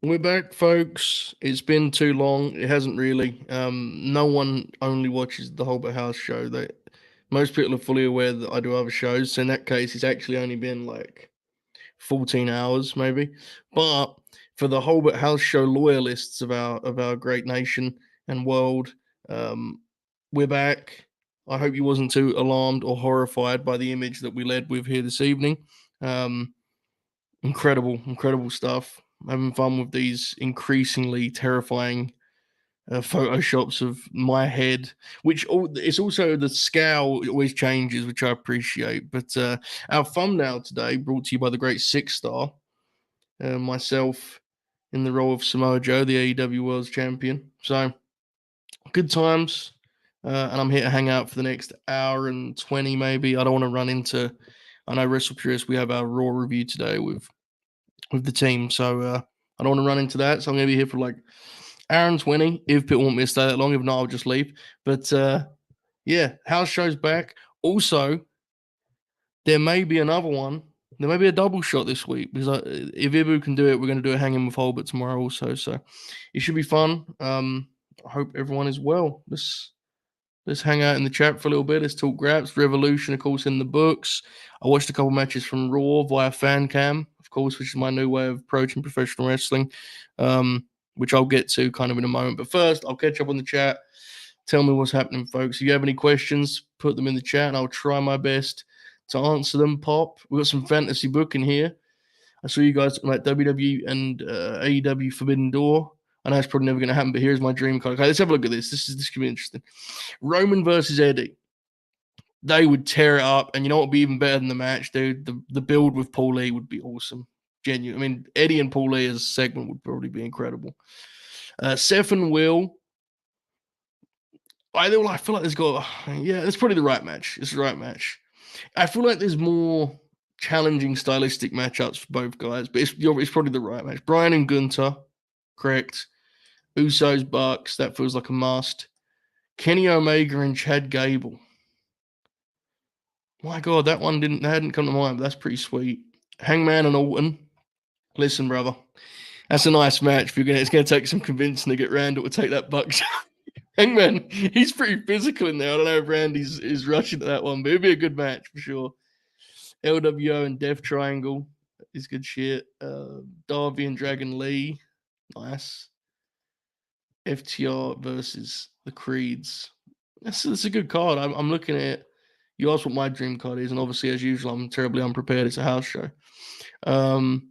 We're back, folks. It's been too long. It hasn't really. No one only watches the Hulbert House show. Most people are fully aware that I do other shows. So in that case, it's actually only been like 14 hours, maybe. But for the Hulbert House show loyalists of our great nation and world, um, we're back. I hope you wasn't too alarmed or horrified by the image that we led with here this evening. Um, incredible stuff. Having fun with these increasingly terrifying photoshops of my head, it's also the scale always changes, which I appreciate. But our thumbnail today brought to you by the great Six Star, myself in the role of Samoa Joe, the AEW World Champion. So good times, and I'm here to hang out for the next hour and 20, maybe. I don't want to run into. I know Wrestle Purist. We have our Raw review today with the team. So I don't want to run into that. So I'm going to be here for like hour and 20 if people want me to stay that long. If not, I'll just leave. But yeah, house show's back. Also, there may be another one. There may be a double shot this week because if Ibu can do it, we're going to do a hanging with Hulbert tomorrow also. So it should be fun. I hope everyone is well. Let's hang out in the chat for a little bit. Let's talk Graps. Revolution, of course, in the books. I watched a couple matches from Raw via FanCam, of course, which is my new way of approaching professional wrestling, which I'll get to kind of in a moment. But first, I'll catch up on the chat. Tell me what's happening, folks. If you have any questions, put them in the chat, and I'll try my best to answer them. Pop, we've got some fantasy booking here. I saw you guys talking about WWE and AEW Forbidden Door. I know it's probably never going to happen, but here's my dream card. Okay, let's have a look at this. This could be interesting. Roman versus Eddie. They would tear it up, and you know what would be even better than the match, dude? The build with Paul Lee would be awesome. Genuine. I mean, Eddie and Paul Lee as a segment would probably be incredible. Seth and Will. I feel like there's got, yeah, it's probably the right match. It's the right match. I feel like there's more challenging stylistic matchups for both guys, but it's probably the right match. Bryan and Gunther, correct. Usos, Bucks, that feels like a must. Kenny Omega and Chad Gable. My God, that hadn't come to mind, but that's pretty sweet. Hangman and Orton. Listen, brother, that's a nice match. It's going to take some convincing to get Randall to take that Bucks. Hangman, he's pretty physical in there. I don't know if Randy's is rushing to that one, but it'd be a good match for sure. LWO and Death Triangle is good shit. Darby and Dragon Lee, nice. FTR versus the Creeds. That's a good card. I'm looking at it. You asked what my dream card is, and obviously, as usual, I'm terribly unprepared. It's a house show. I'd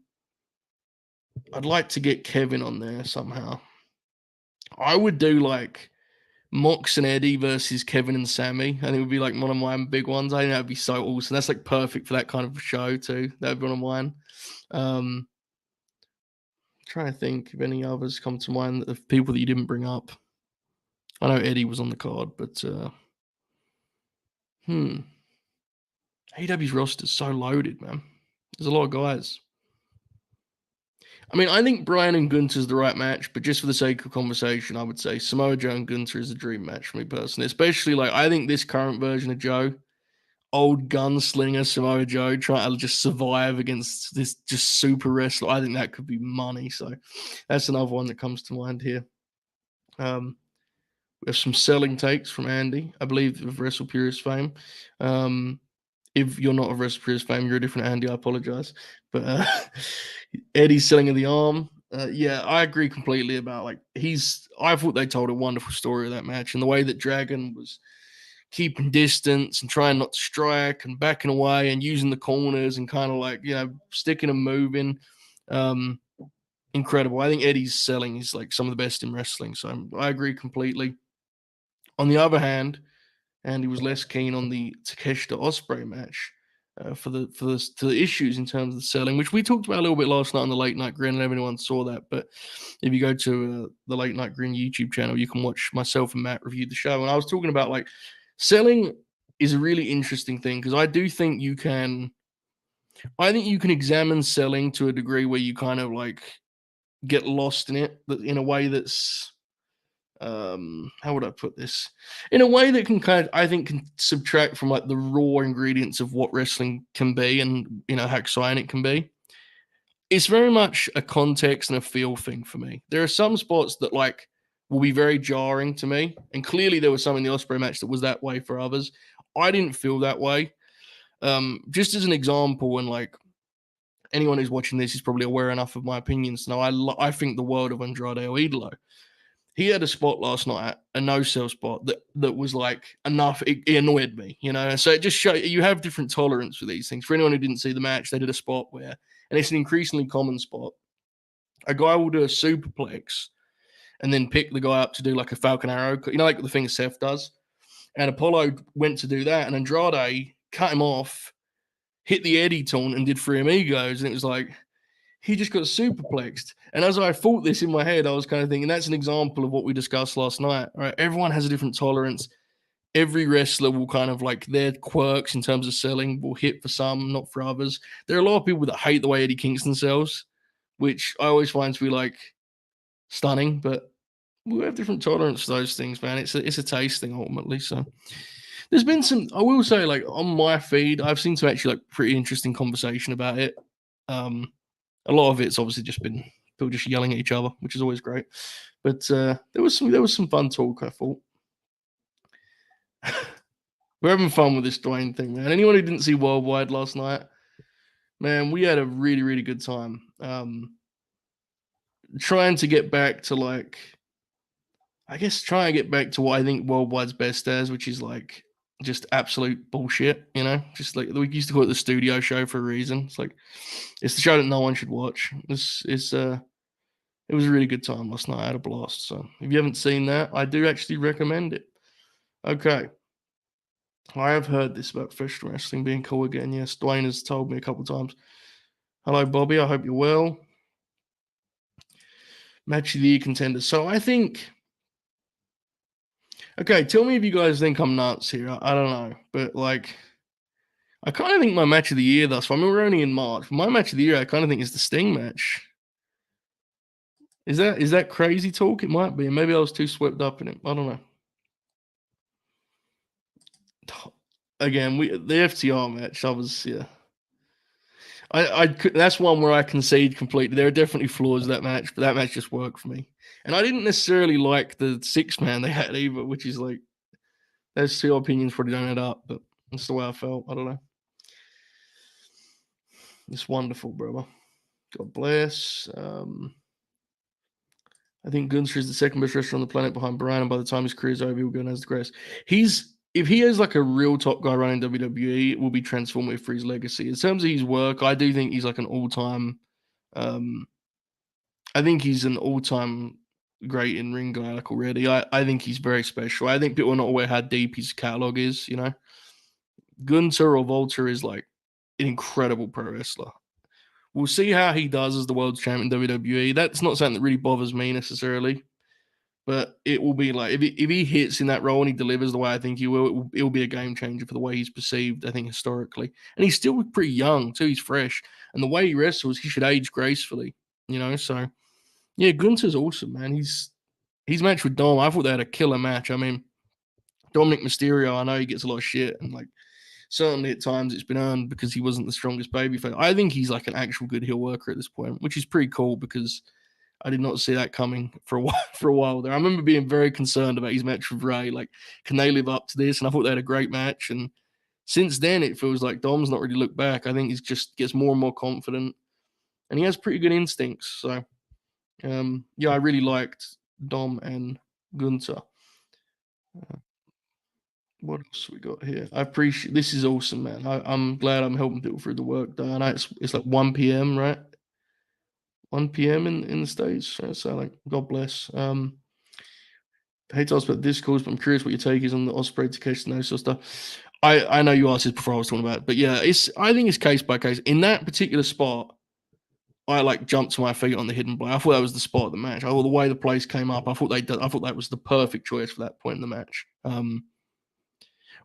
like to get Kevin on there somehow. I would do like Mox and Eddie versus Kevin and Sammy. I think it would be like one of my big ones. I think that would be so awesome. That's like perfect for that kind of show too. That would be one of mine. Trying to think if any others come to mind of people that you didn't bring up. I know Eddie was on the card, but AEW's roster is so loaded, man. There's a lot of guys. I mean, I think Bryan and Gunther is the right match, but just for the sake of conversation, I would say Samoa Joe and Gunther is a dream match for me personally. Especially like I think this current version of Joe, old gunslinger Samoa Joe, trying to just survive against this just super wrestler. I think that could be money. So that's another one that comes to mind here. We have some selling takes from Andy, I believe, of Wrestle Purist fame. If you're not of Wrestle Purist fame, you're a different Andy. I apologize. But Eddie's selling of the arm. Yeah, I agree completely about like I thought they told a wonderful story of that match, and the way that Dragon was keeping distance and trying not to strike and backing away and using the corners and kind of like, sticking and moving. Incredible. I think Eddie's selling is like some of the best in wrestling. So I agree completely. On the other hand, Andy was less keen on the Takeshita Ospreay match for the issues in terms of the selling, which we talked about a little bit last night on the Late Night Grin, and everyone saw that. But if you go to the Late Night Grin YouTube channel, you can watch myself and Matt review the show. And I was talking about like selling is a really interesting thing because I think you can examine selling to a degree where you kind of like get lost in it in a way that's how would I put this? In a way that can subtract from like the raw ingredients of what wrestling can be and how exciting it can be. It's very much a context and a feel thing for me. There are some spots that like will be very jarring to me, and clearly there was some in the Ospreay match that was that way for others. I didn't feel that way. Just as an example, and like anyone who's watching this is probably aware enough of my opinions to know I think the world of Andrade Idolo. He had a spot last night, a no sell spot that was like enough. It annoyed me, you know. So it just shows you have different tolerance for these things. For anyone who didn't see the match, they did a spot where, and it's an increasingly common spot. A guy will do a superplex and then pick the guy up to do like a Falcon Arrow, you know, like the thing Seth does. And Apollo went to do that, and Andrade cut him off, hit the Eddie taunt, and did 3 amigos, and it was like he just got superplexed. And as I thought this in my head, I was kind of thinking that's an example of what we discussed last night. Right? Everyone has a different tolerance. Every wrestler will kind of like their quirks in terms of selling will hit for some, not for others. There are a lot of people that hate the way Eddie Kingston sells, which I always find to be like stunning, but we have different tolerance for those things, man. It's a taste thing ultimately. So there's been some, I will say, like on my feed, I've seen some actually like pretty interesting conversation about it. A lot of it's obviously just been people just yelling at each other, which is always great. But there was some fun talk. I thought we're having fun with this Dwayne thing, man. Anyone who didn't see Worldwide last night, man, we had a really really good time. Trying to get back to like, I guess trying to get back to what I think Worldwide's best as, which is like just absolute bullshit, you know? Just like we used to call it the studio show for a reason. It's like it's the show that no one should watch. It was a really good time last night. I had a blast. So if you haven't seen that, I do actually recommend it. Okay. I have heard this about professional wrestling being cool again. Yes, Dwayne has told me a couple of times. Hello, Bobby. I hope you're well. Match of the year contender. So I think. Okay, tell me if you guys think I'm nuts here. I don't know, but like, I kind of think my match of the year thus far. I mean, we're only in March. My match of the year, I kind of think is the Sting match. Is that crazy talk? It might be. Maybe I was too swept up in it. I don't know. Again, the FTR match. I was that's one where I concede completely. There are definitely flaws in that match, but that match just worked for me. And I didn't necessarily like the 6-man they had either, which is like those two opinions probably don't add up, but that's the way I felt. I don't know. It's wonderful, brother. God bless. I think Gunther is the second best wrestler on the planet behind Brian, and by the time his career is over, he'll go as the greatest. If he is like a real top guy running WWE, it will be transformative for his legacy. In terms of his work, I do think he's like an all-time. I think he's an all-time great in-ring guy. Like already, I think he's very special. I think people are not aware how deep his catalog is. You know, Gunther or Volta is like an incredible pro wrestler. We'll see how he does as the world champion in WWE. That's not something that really bothers me necessarily, but it will be like if he hits in that role and he delivers the way I think he will, it will be a game changer for the way he's perceived. I think historically, and he's still pretty young too. He's fresh, and the way he wrestles, he should age gracefully. You know, so yeah, Gunther's awesome, man. He's matched with Dom. I thought they had a killer match. I mean, Dominic Mysterio, I know he gets a lot of shit, and like certainly at times it's been earned because he wasn't the strongest babyface. I think he's like an actual good heel worker at this point, which is pretty cool because I did not see that coming for a while. For a while there, I remember being very concerned about his match with Ray. Like, can they live up to this? And I thought they had a great match. And since then, it feels like Dom's not really looked back. I think he just gets more and more confident, and he has pretty good instincts. So, yeah, I really liked Dom and Gunther. What else we got here? I appreciate this is awesome, man. I'm glad I'm helping people through the work day. I know it's like 1 p.m., right? 1 p.m. in the States. So like God bless. I hate to ask about this course, but I'm curious what your take is on the Ospreay to catch no sort of stuff. I know you asked this before I was talking about it, but yeah, I think it's case by case. In that particular spot, I like jumped to my feet on the hidden blade. I thought that was the spot of the match. The way the place came up, I thought that was the perfect choice for that point in the match.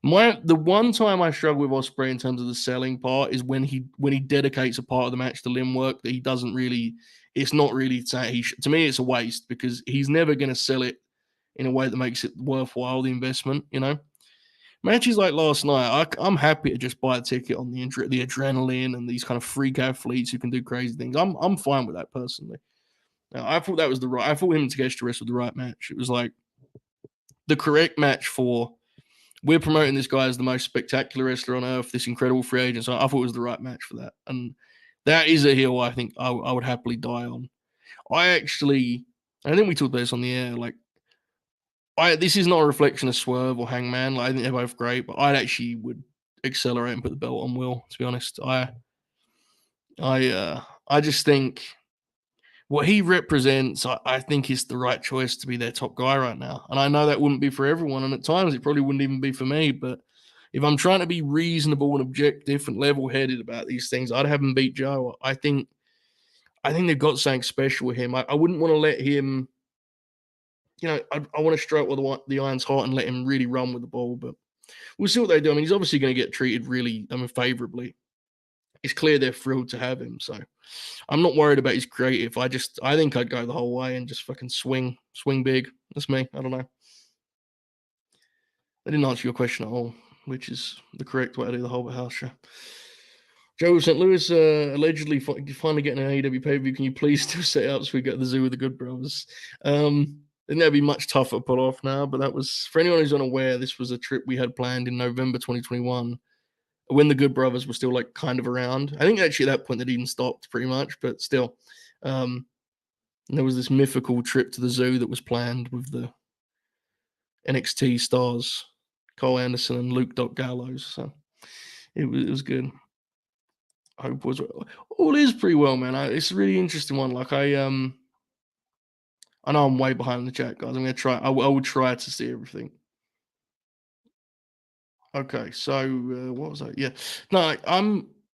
The one time I struggle with Ospreay in terms of the selling part is when he dedicates a part of the match to limb work that he doesn't really. It's not really to me. It's a waste because he's never going to sell it in a way that makes it worthwhile the investment. You know, Matches like last night, I'm happy to just buy a ticket on the adrenaline and these kind of freak athletes who can do crazy things. I'm fine with that personally. Now, I thought that was I thought him and Takeshita wrestled the right match. It was like the correct match for we're promoting this guy as the most spectacular wrestler on earth, this incredible free agent. So I thought it was the right match for that. And that is a heel I think I would happily die on. I think we talked about this on the air. Like, this is not a reflection of Swerve or Hangman. Like, I think they're both great, but I actually would accelerate and put the belt on Will. To be honest, I just think what he represents, I think, is the right choice to be their top guy right now. And I know that wouldn't be for everyone, and at times it probably wouldn't even be for me. But if I'm trying to be reasonable and objective and level-headed about these things, I'd have him beat Joe. I think they've got something special with him. I wouldn't want to let him. I want to strike while the iron's hot and let him really run with the ball. But we'll see what they do. I mean, he's obviously going to get treated really, favorably. It's clear they're thrilled to have him. So I'm not worried about his creative. I think I'd go the whole way and just fucking swing big. That's me. I don't know. I didn't answer your question at all, which is the correct way to do the Hulbert House show. Joe St. Louis allegedly finally getting an AEW pay-per-view. Can you please still set up so we get the Zoo with the Good Brothers? I think that'd be much tougher to pull off now, but that was, for anyone who's unaware, this was a trip we had planned in November 2021 when the Good Brothers were still like kind of around. I think actually at that point they'd even stopped pretty much, but still. There was this mythical trip to the Zoo that was planned with the NXT stars, Cole Anderson and Luke Doc Gallows. So it was good. I hope it was all is pretty well, man. It's a really interesting one. Like I know I'm way behind the chat, guys. I'm gonna try. I will try to see everything. Okay, so what was that? Yeah, no,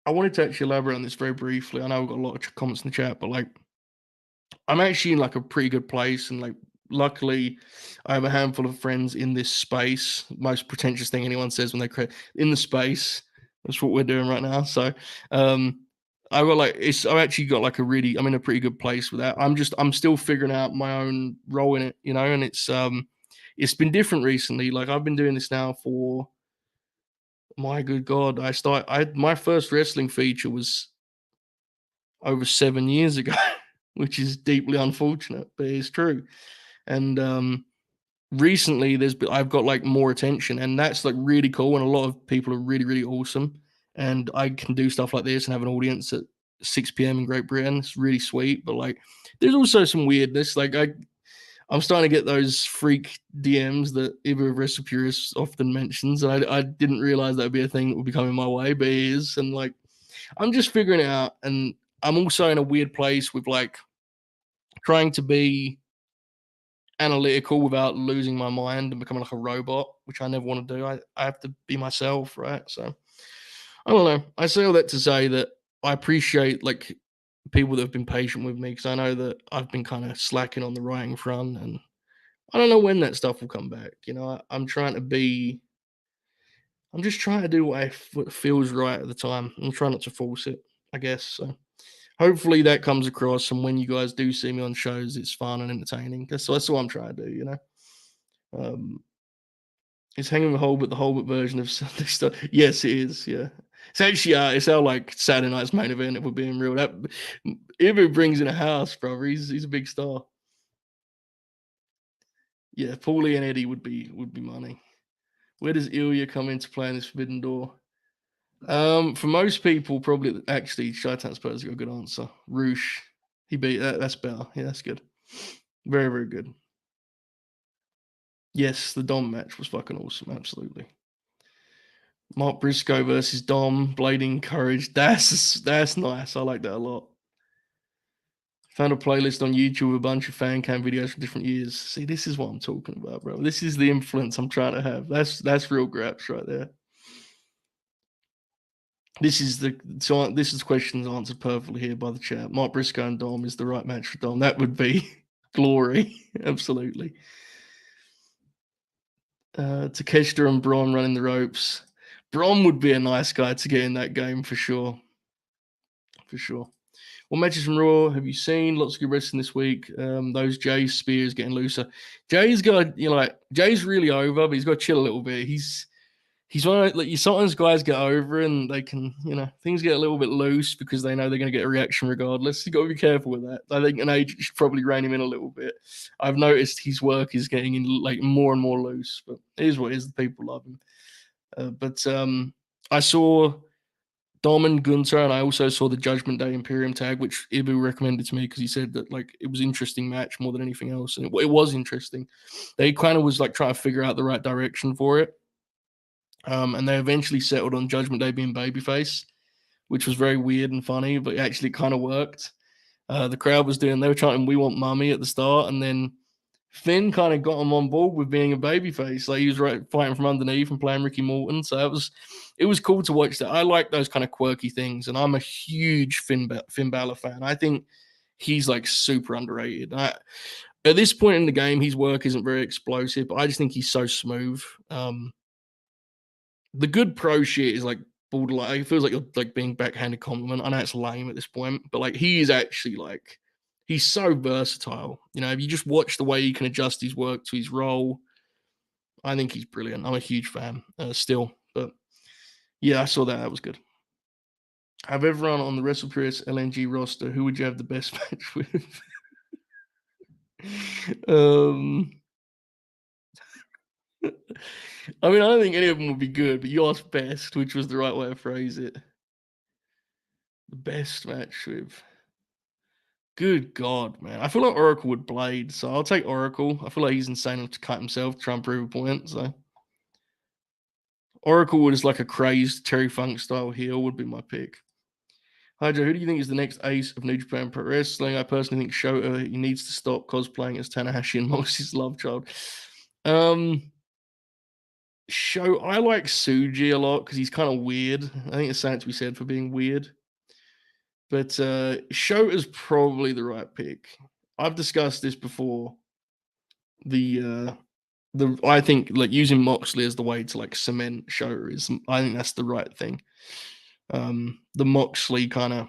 I wanted to actually elaborate on this very briefly. I know we've got a lot of comments in the chat, but like, I'm actually in like a pretty good place, and like, luckily, I have a handful of friends in this space. Most pretentious thing anyone says when they create in the space. That's what we're doing right now. So, I've actually got like I'm in a pretty good place with that. I'm still figuring out my own role in it, and it's been different recently. Like I've been doing this now for, my good God, my first wrestling feature was over 7 years ago, which is deeply unfortunate, but it's true. And recently I've got like more attention, and that's like really cool. And a lot of people are really, really awesome. And I can do stuff like this and have an audience at 6 p.m. in Great Britain. It's really sweet. But like, there's also some weirdness. Like I'm starting to get those freak DMs that Ibu of Recipurus often mentions. And I didn't realize that would be a thing that would be coming my way, but it is. And like, I'm just figuring it out. And I'm also in a weird place with like trying to be analytical without losing my mind and becoming like a robot, which I never want to do. I have to be myself, right? So I don't know. I say all that to say that I appreciate like people that have been patient with me, because I know that I've been kind of slacking on the writing front, and I don't know when that stuff will come back. I'm just trying to do what feels right at the time. I'm trying not to force it, I guess. So hopefully that comes across, and when you guys do see me on shows, it's fun and entertaining. That's what I'm trying to do. It's hanging with Hulbert, the Hulbert version of Sunday stuff. Yes, it is. Yeah, it's actually it's our like Saturday night's main event. If we're being real, that if it brings in a house, brother, he's a big star. Yeah, Paulie and Eddie would be money. Where does Ilya come into play in this Forbidden Door? For most people, probably actually Shaitan Spurs got a good answer. Roosh, he beat that. That's better. Yeah, that's good. Very, very good. Yes, the Dom match was fucking awesome. Absolutely. Mark Briscoe versus Dom, Blading Courage. That's nice. I like that a lot. Found a playlist on YouTube with a bunch of fan cam videos from different years. See, this is what I'm talking about, bro. This is the influence I'm trying to have. That's real graps right there. This is questions answered perfectly here by the chat. Mark Briscoe and Dom is the right match for Dom. That would be glory. Absolutely. Takeshita and Braun running the ropes. Braun would be a nice guy to get in that game for sure. For sure. What matches from Raw have you seen? Lots of good wrestling this week. Those Jay Spears getting looser. Jay's got, Jay's really over, but he's got to chill a little bit. he's one of like you sometimes guys get over and they can, things get a little bit loose because they know they're going to get a reaction regardless. You got to be careful with that. I think an agent should probably rein him in a little bit. I've noticed his work is getting in like more and more loose, but it is what it is. The people love him. But I saw Dom and Gunter, and I also saw the Judgment Day Imperium tag, which Ibu recommended to me because he said that like it was an interesting match more than anything else, and it was interesting. They kind of was like trying to figure out the right direction for it. And they eventually settled on Judgment Day being babyface, which was very weird and funny, but actually kind of worked. The crowd was they were chanting "We want Mummy" at the start, and then Finn kind of got him on board with being a babyface. Like he was fighting from underneath and playing Ricky Morton, so it was cool to watch that. I like those kind of quirky things, and I'm a huge Finn Balor fan. I think he's like super underrated. At this point in the game, his work isn't very explosive, but I just think he's so smooth. The good pro shit is like borderline. It feels like you're like being backhanded compliment. I know it's lame at this point, but like he is actually like he's so versatile. If you just watch the way he can adjust his work to his role, I think he's brilliant. I'm a huge fan still, but yeah, I saw that. That was good. Have everyone on the WrestlePurists LNG roster, who would you have the best match with? I mean, I don't think any of them would be good, but you asked best, which was the right way to phrase it. The best match with. Good God, man. I feel like Oracle would blade, so I'll take Oracle. I feel like he's insane enough to cut himself to try and prove a point. So Oracle is like a crazed Terry Funk style heel would be my pick. Hi Joe, who do you think is the next ace of New Japan Pro Wrestling? I personally think Shota, he needs to stop cosplaying as Tanahashi and Moxie's love child. I like Suji a lot because he's kind of weird. I think it's something to be said for being weird. But Shota's probably the right pick. I've discussed this before. I think like using Moxley as the way to like cement Shota is, I think that's the right thing. The Moxley kind of,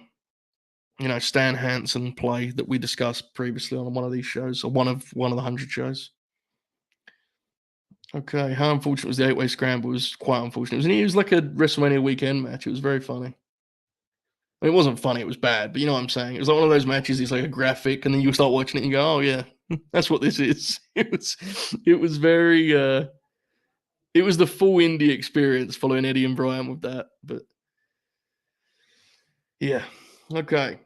Stan Hansen play that we discussed previously on one of these shows, or one of the 100 shows. Okay, how unfortunate was the 8-way scramble? It was quite unfortunate. It was like a WrestleMania weekend match. It was very funny. It wasn't funny, it was bad, but you know what I'm saying? It was like one of those matches, it's like a graphic, and then you start watching it and you go, oh yeah, that's what this is. It was very it was the full indie experience following Eddie and Brian with that. But yeah. Okay.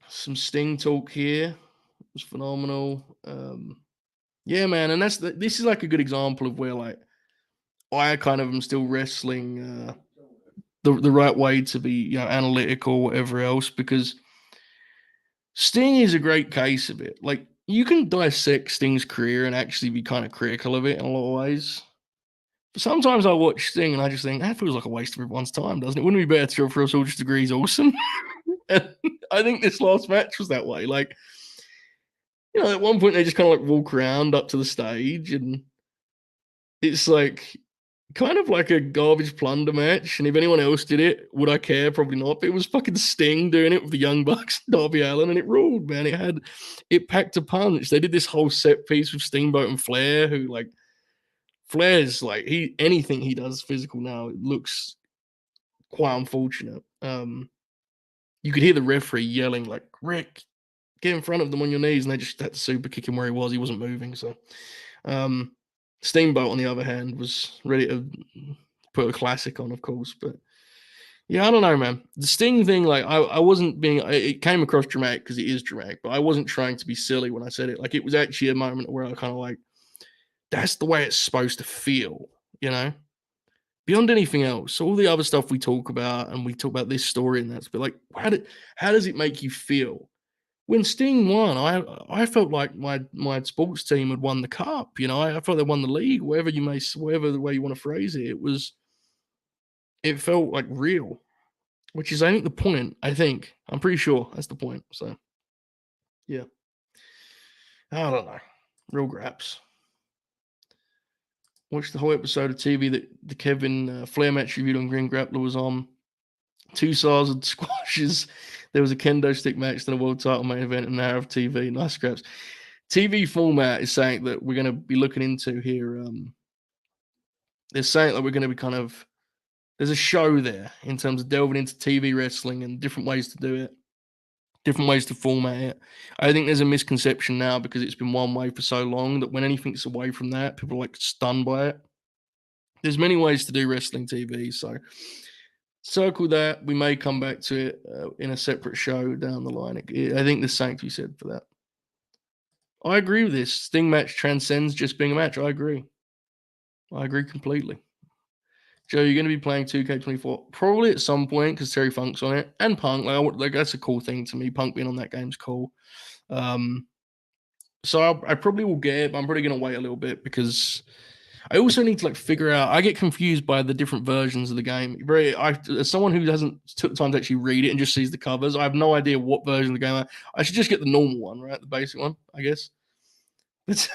Some Sting talk here. It was phenomenal. Yeah, man, and this is like a good example of where like I kind of am still wrestling the right way to be, analytical, whatever else, because Sting is a great case of it. Like you can dissect Sting's career and actually be kind of critical of it in a lot of ways. But sometimes I watch Sting and I just think that feels like a waste of everyone's time, doesn't it? Wouldn't it be better for us all just to agree he's awesome? And I think this last match was that way. Like, at one point they just kind of like walk around up to the stage and it's like kind of like a garbage plunder match. And if anyone else did it, would I care? Probably not. But it was fucking Sting doing it with the Young Bucks, Darby Allin, and it ruled, man. It packed a punch. They did this whole set piece with Steamboat and Flair, who like Flair's like anything he does physical now, it looks quite unfortunate. You could hear the referee yelling like, Rick, get in front of them on your knees, and they just had to super kick him where he was. He wasn't moving. So Steamboat, on the other hand, was ready to put a classic on, of course. But yeah, I don't know, man. The Sting thing, like, I wasn't being, it came across dramatic because it is dramatic, but I wasn't trying to be silly when I said it. Like, it was actually a moment where I kind of like, that's the way it's supposed to feel, beyond anything else. All the other stuff we talk about, and we talk about this story and that's, but like, how does it make you feel? When Sting won, I felt like my sports team had won the cup. I felt they won the league, whatever the way you want to phrase it. It felt like real, which is I think the point. I'm pretty sure that's the point. So yeah, I don't know, real graps. Watched the whole episode of TV that the Kevin Flair match reviewed on Green Grappler was on. 2 stars of squashes. There was a kendo stick match, then a world title main event, and an hour of TV. Nice scraps. TV format is something that we're going to be looking into here they're saying that we're going to be there's a show there in terms of delving into TV wrestling and different ways to do it, different ways to format it. I think there's a misconception now because it's been one way for so long that when anything's away from that, people are like stunned by it. There's many ways to do wrestling TV, so circle that. We may come back to it in a separate show down the line. I think there's something to be said for that. I agree with this. Sting match transcends just being a match. I agree. I agree completely. Joe, you're going to be playing 2K24 probably at some point because Terry Funk's on it and Punk. Like that's a cool thing to me. Punk being on that game's cool. So I probably will get it, but I'm probably going to wait a little bit because I also need to like figure out. I get confused by the different versions of the game. As someone who hasn't took time to actually read it and just sees the covers, I have no idea what version of the game. I should just get the normal one, right? The basic one, I guess. But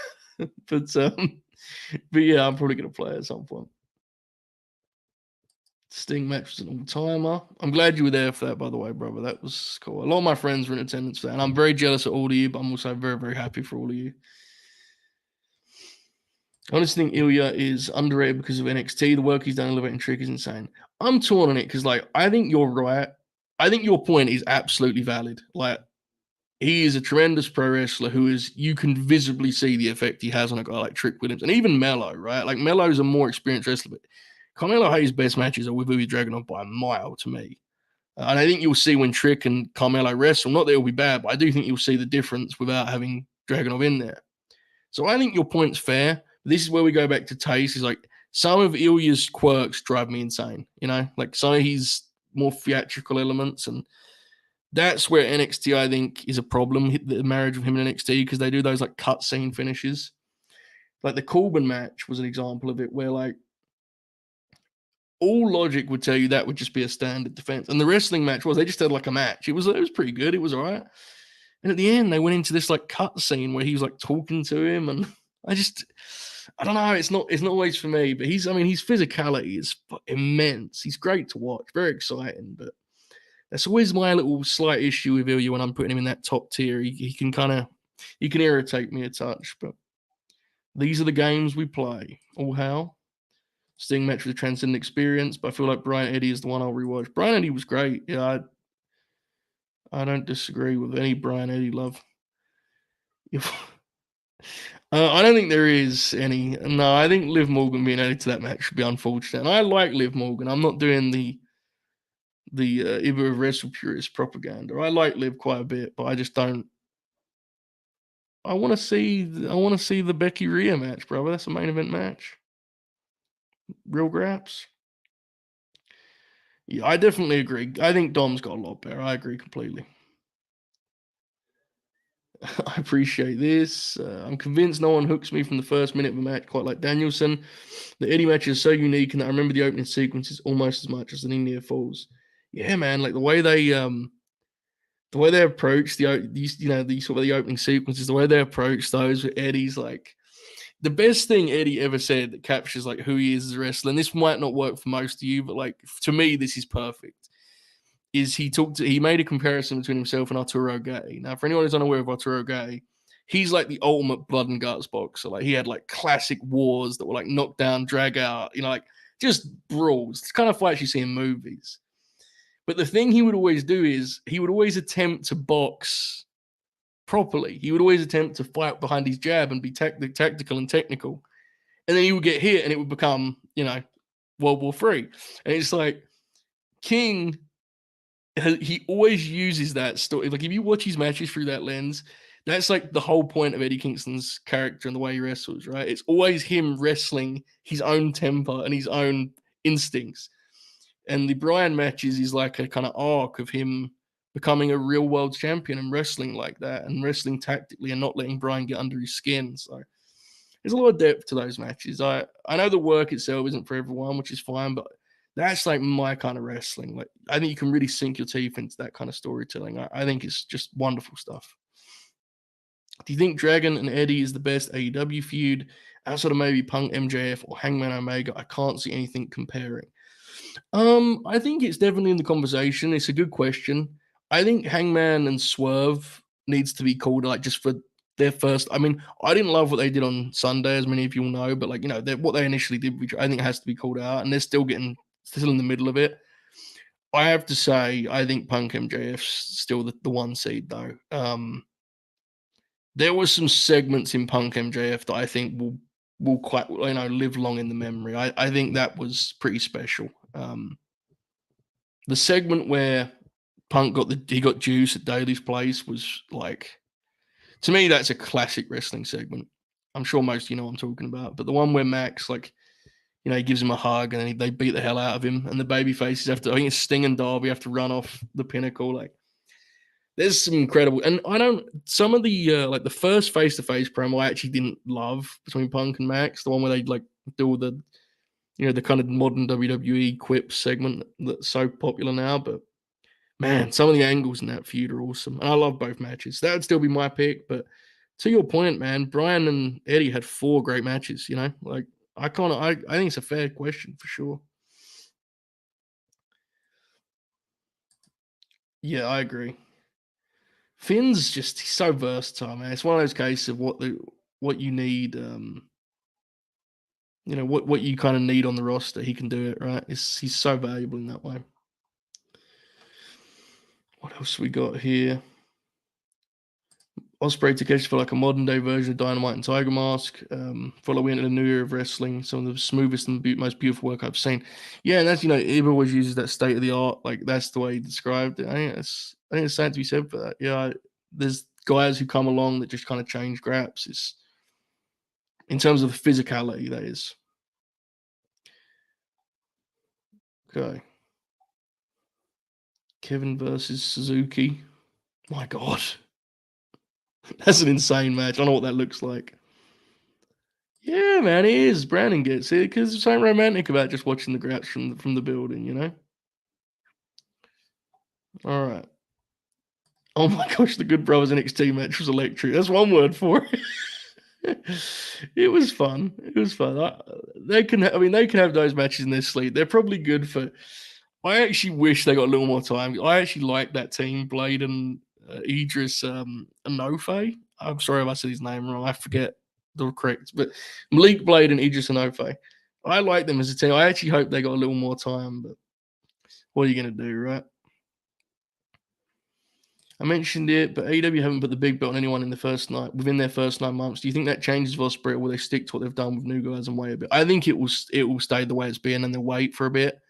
but yeah, I'm probably going to play it at some point. Sting match was an all-timer. I'm glad you were there for that, by the way, brother. That was cool. A lot of my friends were in attendance for that, and I'm very jealous of all of you, but I'm also very, very happy for all of you. I honestly think Ilya is underrated because of NXT. The work he's done elevating Trick is insane. I'm torn on it because, like, I think you're right. I think your point is absolutely valid. Like, he is a tremendous pro wrestler you can visibly see the effect he has on a guy like Trick Williams and even Mello, right? Like, Mello's a more experienced wrestler, but Carmelo Hayes' best matches are with Ilya Dragunov by a mile to me. And I think you'll see when Trick and Carmelo wrestle, not that it'll be bad, but I do think you'll see the difference without having Dragunov in there. So I think your point's fair. This is where we go back to taste. Is like some of Ilya's quirks drive me insane, like some of his more theatrical elements. And that's where NXT, I think, is a problem, the marriage of him and NXT, because they do those like cutscene finishes. Like the Corbin match was an example of it where like all logic would tell you that would just be a standard defense. And the wrestling match they just had like a match. It was pretty good. It was all right. And at the end, they went into this like cut scene where he was like talking to him, and I don't know. It's not always for me, but his physicality is immense. He's great to watch, very exciting. But that's always my little slight issue with Ilya when I'm putting him in that top tier. He can irritate me a touch. But these are the games we play. Oh how. Sting match with a transcendent experience, but I feel like Brian Eddy is the one I'll rewatch. Brian Eddy was great. Yeah, I don't disagree with any Brian Eddy love. I don't think there is any. No, I think Liv Morgan being added to that match should be unfortunate. And I like Liv Morgan. I'm not doing the Iba of Wrestle Purist propaganda. I like Liv quite a bit, but I just don't. I want to see the Becky Rhea match, brother. That's a main event match. Real graps. Yeah, I definitely agree. I think Dom's got a lot better. I agree completely. I appreciate this. I'm convinced no one hooks me from the first minute of a match quite like Danielson. The Eddie match is so unique, and I remember the opening sequences almost as much as the Near Falls. Yeah, man, like the way they approach the sort of the opening sequences, the way they approach those with Eddie's like the best thing Eddie ever said that captures like who he is as a wrestler. And this might not work for most of you, but like to me, this is perfect. Is he made a comparison between himself and Arturo Gay. Now, for anyone who's unaware of Arturo Gay, he's like the ultimate blood and guts boxer. Like he had like classic wars that were like knock down, drag out, like just brawls. It's kind of fights you see in movies. But the thing he would always do is he would always attempt to box properly. He would always attempt to fight behind his jab and be tactical and technical. And then he would get hit and it would become, World War III. And it's like King, he always uses that story. Like if you watch his matches through that lens, that's like the whole point of Eddie Kingston's character and the way he wrestles, right? It's always him wrestling his own temper and his own instincts. And the Bryan matches is like a kind of arc of him becoming a real world champion and wrestling like that and wrestling tactically and not letting Bryan get under his skin. So there's a lot of depth to those matches. I know the work itself isn't for everyone, which is fine, but that's like my kind of wrestling. Like I think you can really sink your teeth into that kind of storytelling. I think it's just wonderful stuff. Do you think Dragon and Eddie is the best AEW feud outside of maybe Punk, MJF, or Hangman Omega? I can't see anything comparing. I think it's definitely in the conversation. It's a good question. I think Hangman and Swerve needs to be called like just for their first. I mean, I didn't love what they did on Sunday, as many of you will know, but like what they initially did, which I think has to be called out, and they're still in the middle of it. I have to say, I think Punk MJF's still the one seed though. There was some segments in Punk MJF that I think will quite live long in the memory. I think that was pretty special. The segment where Punk got juice at Daly's place was like, to me, that's a classic wrestling segment. I'm sure most of you know what I'm talking about. But the one where Max, like, he gives him a hug and then they beat the hell out of him, and the baby faces have to, I think it's Sting and Darby have to run off the Pinnacle. Like, there's some incredible, and some of the like the first face to face promo I actually didn't love between Punk and Max, the one where they like do all the, the kind of modern WWE quip segment that's so popular now. But man, some of the angles in that feud are awesome, and I love both matches. That would still be my pick, but to your point, man, Brian and Eddie had 4 great matches. Like I think it's a fair question for sure. Yeah, I agree. Finn's he's so versatile, man. It's one of those cases of what you need, what you kind of need on the roster. He can do it, right? He's so valuable in that way. What else we got here? Ospreay to catch for like a modern day version of Dynamite and Tiger Mask. Following in the new era of wrestling, some of the smoothest and most beautiful work I've seen. Yeah, and that's Ib always uses that state of the art. Like that's the way he described it. I think it's something to be said for that. Yeah, there's guys who come along that just kind of change graps. It's in terms of the physicality, that is. Okay. Kevin versus Suzuki. My God. That's an insane match. I don't know what that looks like. Yeah, man, it is. Brandon gets it because there's something romantic about just watching the graps from the building. All right. Oh my gosh, the Good Brothers NXT match was electric. That's one word for it. It was fun. It was fun. They can have those matches in their sleep. They're probably good for. I actually wish they got a little more time. I actually like that team, Blade and Idris Enofe. I'm sorry if I said his name wrong. I forget the correct, but Malik Blade and Idris Enofe. I like them as a team. I actually hope they got a little more time, but what are you going to do, right? I mentioned it, but AEW haven't put the big belt on anyone within their first 9 months. Do you think that changes for Ospreay, or will they stick to what they've done with new guys and wait a bit? I think it will stay the way it's been, and they'll wait for a bit.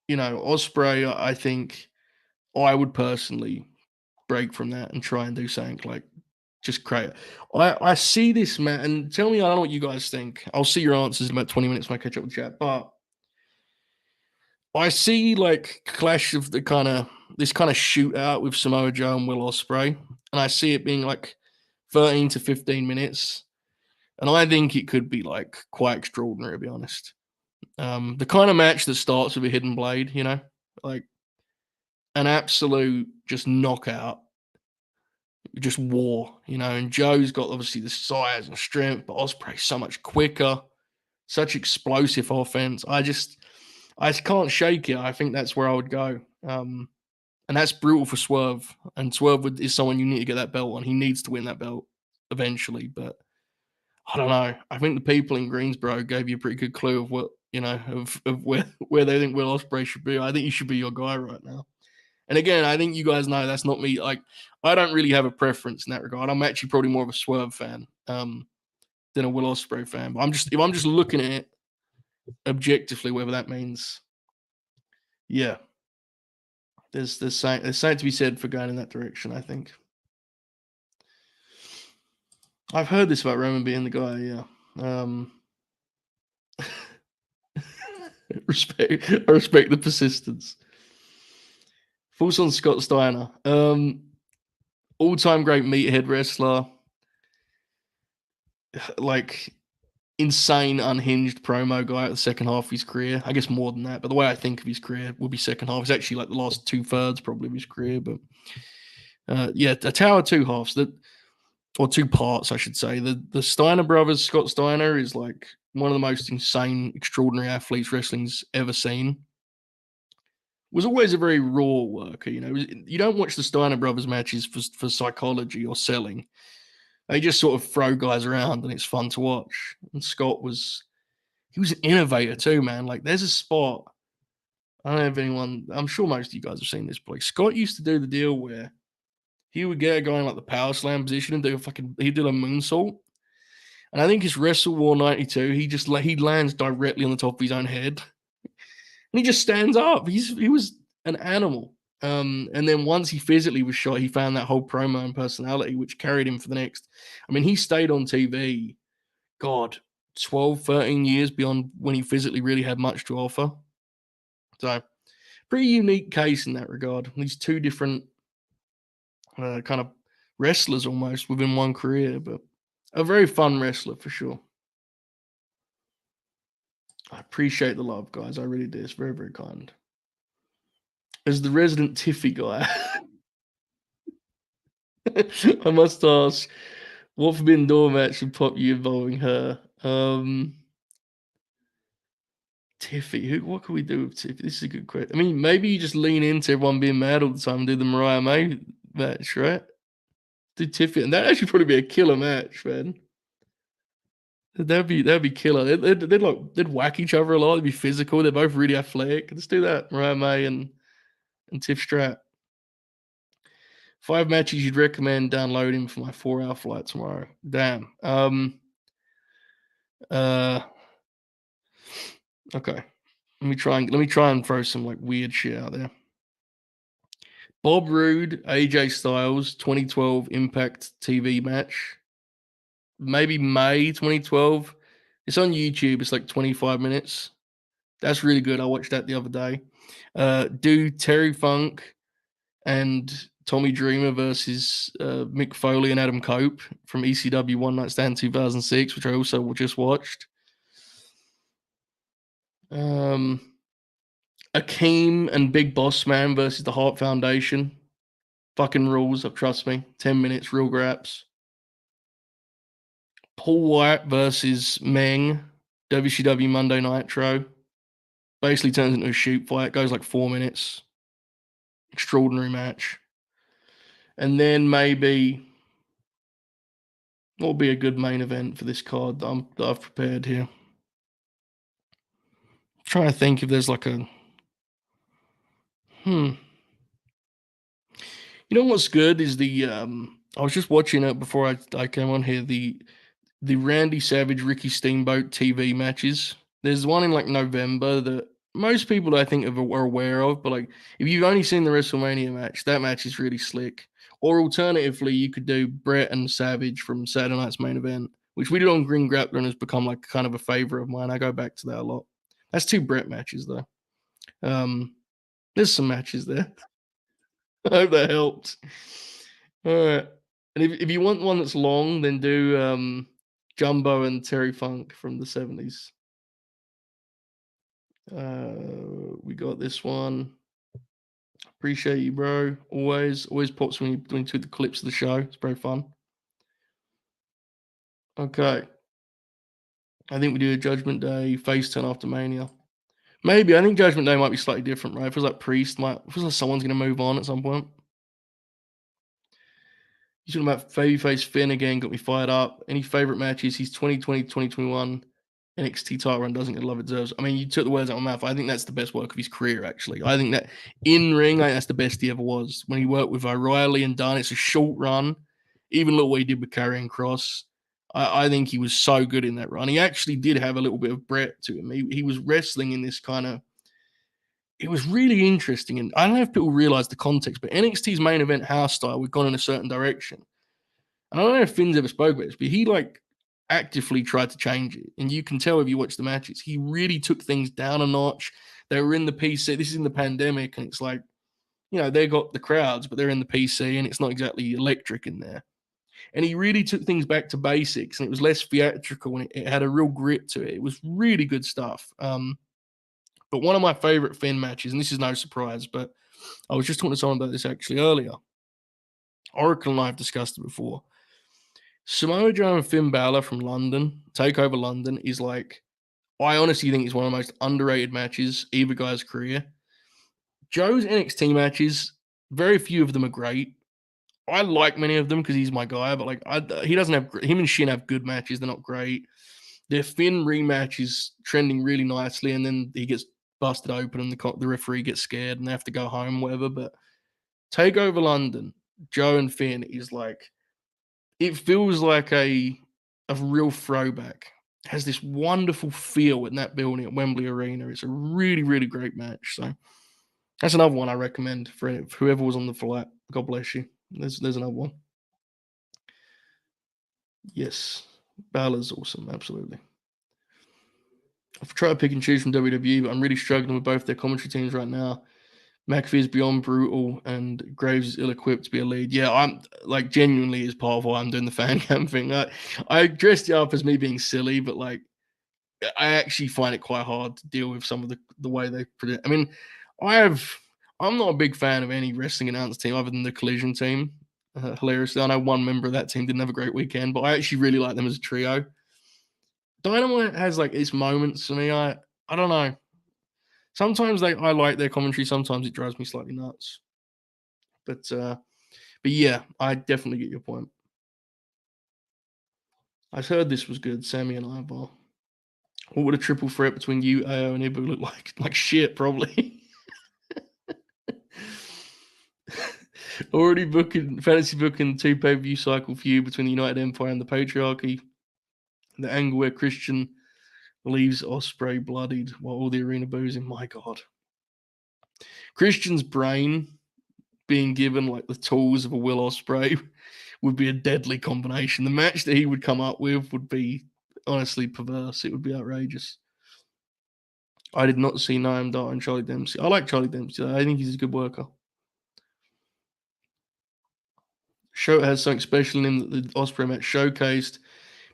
Ospreay, I think I would personally break from that and try and do something like just create. I see this, man, and tell me I don't know what you guys think. I'll see your answers in about 20 minutes when I catch up with chat, but I see like clash of this kind of shootout with Samoa Joe and Will Ospreay, and I see it being like 13 to 15 minutes, and I think it could be like quite extraordinary, to be honest. The kind of match that starts with a hidden blade, like an absolute just knockout, just war, and Joe's got obviously the size and strength, but Ospreay's so much quicker, such explosive offense. I can't shake it. I think that's where I would go. And that's brutal for Swerve. And Swerve is someone you need to get that belt on. He needs to win that belt eventually. But I don't know. I think the people in Greensboro gave you a pretty good clue of what, of where they think Will Ospreay should be. I think he should be your guy right now. And again, I think you guys know that's not me. Like, I don't really have a preference in that regard. I'm actually probably more of a Swerve fan than a Will Ospreay fan. But if I'm just looking at it objectively, whether that means, yeah, there's something to be said for going in that direction, I think. I've heard this about Roman being the guy, yeah. I respect the persistence. Falls on Scott Steiner. All-time great meathead wrestler. Like, insane, unhinged promo guy at the second half of his career. I guess more than that, but the way I think of his career would be second half. It's actually like the last 2/3 probably of his career, but yeah, a tale of two halves. Or 2 parts, I should say. The Steiner brothers, Scott Steiner, is like one of the most insane, extraordinary athletes wrestling's ever seen. was always a very raw worker. You don't watch the Steiner brothers matches for psychology or selling. They just sort of throw guys around and it's fun to watch. And Scott he was an innovator too, man. Like there's a spot. I don't know if anyone, I'm sure most of you guys have seen this, but like Scott used to do the deal where he would get a guy in like the power slam position and he did a moonsault. And I think it's Wrestle War 92. He lands directly on the top of his own head. And he just stands up. He was an animal. And then once he physically was shot, he found that whole promo and personality, which carried him for the next. I mean, he stayed on TV, God, 12, 13 years beyond when he physically really had much to offer. So, pretty unique case in that regard. These two different kind of wrestlers almost within one career, but a very fun wrestler for sure. I appreciate the love, guys. I really do. It's very, very kind. As the resident Tiffy guy, I must ask, what Forbidden Door match should pop you involving her? Tiffy, what can we do with Tiffy? This is a good question. I mean, maybe you just lean into everyone being mad all the time and do the Mariah May match, right? Do Tiffy, and that'd actually probably be a killer match, man. That'd be killer. They'd whack each other a lot. They'd be physical. They're both really athletic. Let's do that. Mariah May and Tiff Strat. 5 matches you'd recommend downloading for my 4-hour flight tomorrow. Damn. Okay. Let me try and throw some like weird shit out there. Bob Roode, AJ Styles, 2012 Impact TV match. Maybe May 2012. It's on YouTube. It's like 25 minutes. That's really good. I watched that the other day. Do Terry Funk and Tommy Dreamer versus Mick Foley and Adam Cope from ECW One Night Stand 2006, which I also just watched. Akeem and Big Boss Man versus the Hart Foundation. Fucking rules, trust me. 10 minutes, real graps. Paul White versus Meng, WCW Monday Nitro. Basically turns into a shoot fight. Goes like 4 minutes. Extraordinary match. And then maybe what will be a good main event for this card that I've prepared here? I'm trying to think if there's like a You know what's good is the I was just watching it before I came on here, the Randy Savage Ricky Steamboat TV matches. There's one in like November that most people I think are aware of, but like if you've only seen the WrestleMania match, that match is really slick. Or alternatively, you could do Brett and Savage from Saturday Night's Main Event, which we did on Green Grappler and has become like kind of a favorite of mine. I go back to that a lot. That's 2 Brett matches though. There's some matches there. I hope that helps. All right. And if you want one that's long, then do Jumbo and Terry Funk from the 70s. We got this one. Appreciate you, bro. Always pops when you took the clips of the show. It's very fun. Okay. I think we do a Judgment Day face turn after Mania. Maybe. I think Judgment Day might be slightly different, right? It feels like Priest feels like someone's going to move on at some point. You talking about Babyface Finn again, got me fired up. Any favorite matches? He's 2020, 2021 NXT title run doesn't get the love it deserves. I mean, you took the words out of my mouth. I think that's the best work of his career, actually. I think that in ring, I think that's the best he ever was. When he worked with O'Reilly and Dunn, it's a short run. Even look what he did with Karrion Kross. I think he was so good in that run. He actually did have a little bit of Brett to him. He was wrestling in this kind of. It was really interesting. And I don't know if people realize the context, but NXT's main event house style, we've gone in a certain direction. And I don't know if Finn's ever spoke about this, but he like actively tried to change it. And you can tell if you watch the matches, he really took things down a notch. They were in the PC. This is in the pandemic. And it's like, they got the crowds, but they're in the PC and it's not exactly electric in there. And he really took things back to basics and it was less theatrical and it had a real grit to it. It was really good stuff. But one of my favorite Finn matches, and this is no surprise, but I was just talking to someone about this actually earlier. Oracle and I have discussed it before. Samoa Joe and Finn Balor from London, TakeOver London, is like, I honestly think it's one of the most underrated matches either guy's career. Joe's NXT matches, very few of them are great. I like many of them because he's my guy, but he doesn't have him and Shin have good matches. They're not great. Their Finn rematch is trending really nicely, and then he gets busted open, and the referee gets scared, and they have to go home, whatever. But Takeover London, Joe and Finn is like, it feels like a real throwback. It has this wonderful feel in that building at Wembley Arena. It's a really, really great match. So that's another one I recommend for whoever was on the flight. God bless you. There's another one. Yes, Balor's awesome, absolutely. I've tried to pick and choose from WWE, but I'm really struggling with both their commentary teams right now. McAfee is beyond brutal, and Graves is ill-equipped to be a lead. Yeah, I'm like genuinely is part of why I'm doing the fan cam thing. I dressed it up as me being silly, but like I actually find it quite hard to deal with some of the way they present. I mean, I'm not a big fan of any wrestling announce team other than the Collision team. Hilariously, I know one member of that team didn't have a great weekend, but I actually really like them as a trio. Dynamite has like its moments for me. I don't know. Sometimes I like their commentary. Sometimes it drives me slightly nuts. But yeah, I definitely get your point. I heard this was good. Sammy and Ivar. What would a triple threat between you, AO, and Ibu look like? Like shit, probably. Already fantasy booking 2 pay-per-view cycle for you between the United Empire and the Patriarchy. The angle where Christian leaves Ospreay bloodied while all the arena boozing. My God. Christian's brain being given like the tools of a Will Ospreay would be a deadly combination. The match that he would come up with would be honestly perverse. It would be outrageous. I did not see Noam Dar and Charlie Dempsey. I like Charlie Dempsey. I think he's a good worker. Show has something special in him that the Ospreay match showcased.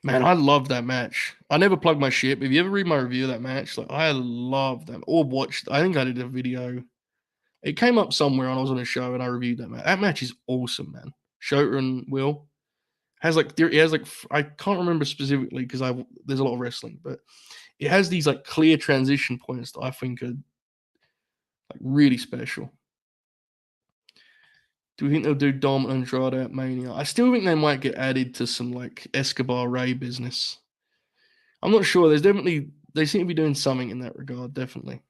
Man, I love that match. I never plug my shit, but if you ever read my review of that match, like I love that. Or watched, I think I did a video. It came up somewhere and I was on a show and I reviewed that match. That match is awesome, man. Shota and Will has like I can't remember specifically because there's a lot of wrestling, but it has these like clear transition points that I think are like really special. Do we think they'll do Dom and Andrade at Mania? I still think they might get added to some like Escobar Ray business. I'm not sure. They seem to be doing something in that regard, definitely.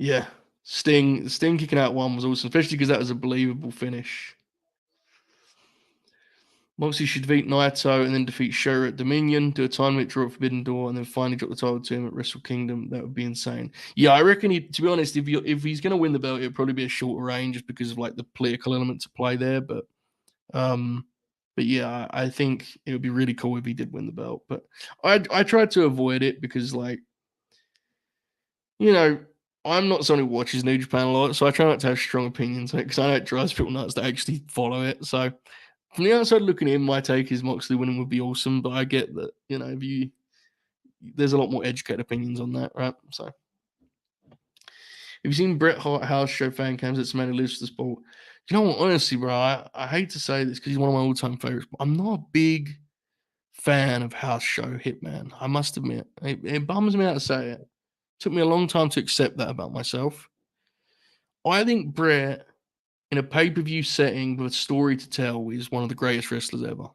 Yeah. Sting kicking out one was awesome, especially because that was a believable finish. Moxley should defeat Naito and then defeat Shota at Dominion, do a time limit draw at Forbidden Door, and then finally drop the title to him at Wrestle Kingdom. That would be insane. Yeah, I reckon to be honest, if he's going to win the belt, it'd probably be a shorter reign just because of like the political element to play there. But yeah, I think it would be really cool if he did win the belt. But I tried to avoid it because like, you know, I'm not someone who watches New Japan a lot, so I try not to have strong opinions because I know it drives people nuts to actually follow it. So from the outside looking in, my take is Moxley winning would be awesome, but I get that, you know, there's a lot more educated opinions on that, right? So, have you seen Bret Hart house show fan cams that Samantha lives for the sport? You know what, honestly, bro, I hate to say this because he's one of my all-time favorites, but I'm not a big fan of house show Hitman. I must admit. It bums me out to say it. Took me a long time to accept that about myself. I think Bret, in a pay-per-view setting with a story to tell, is one of the greatest wrestlers ever.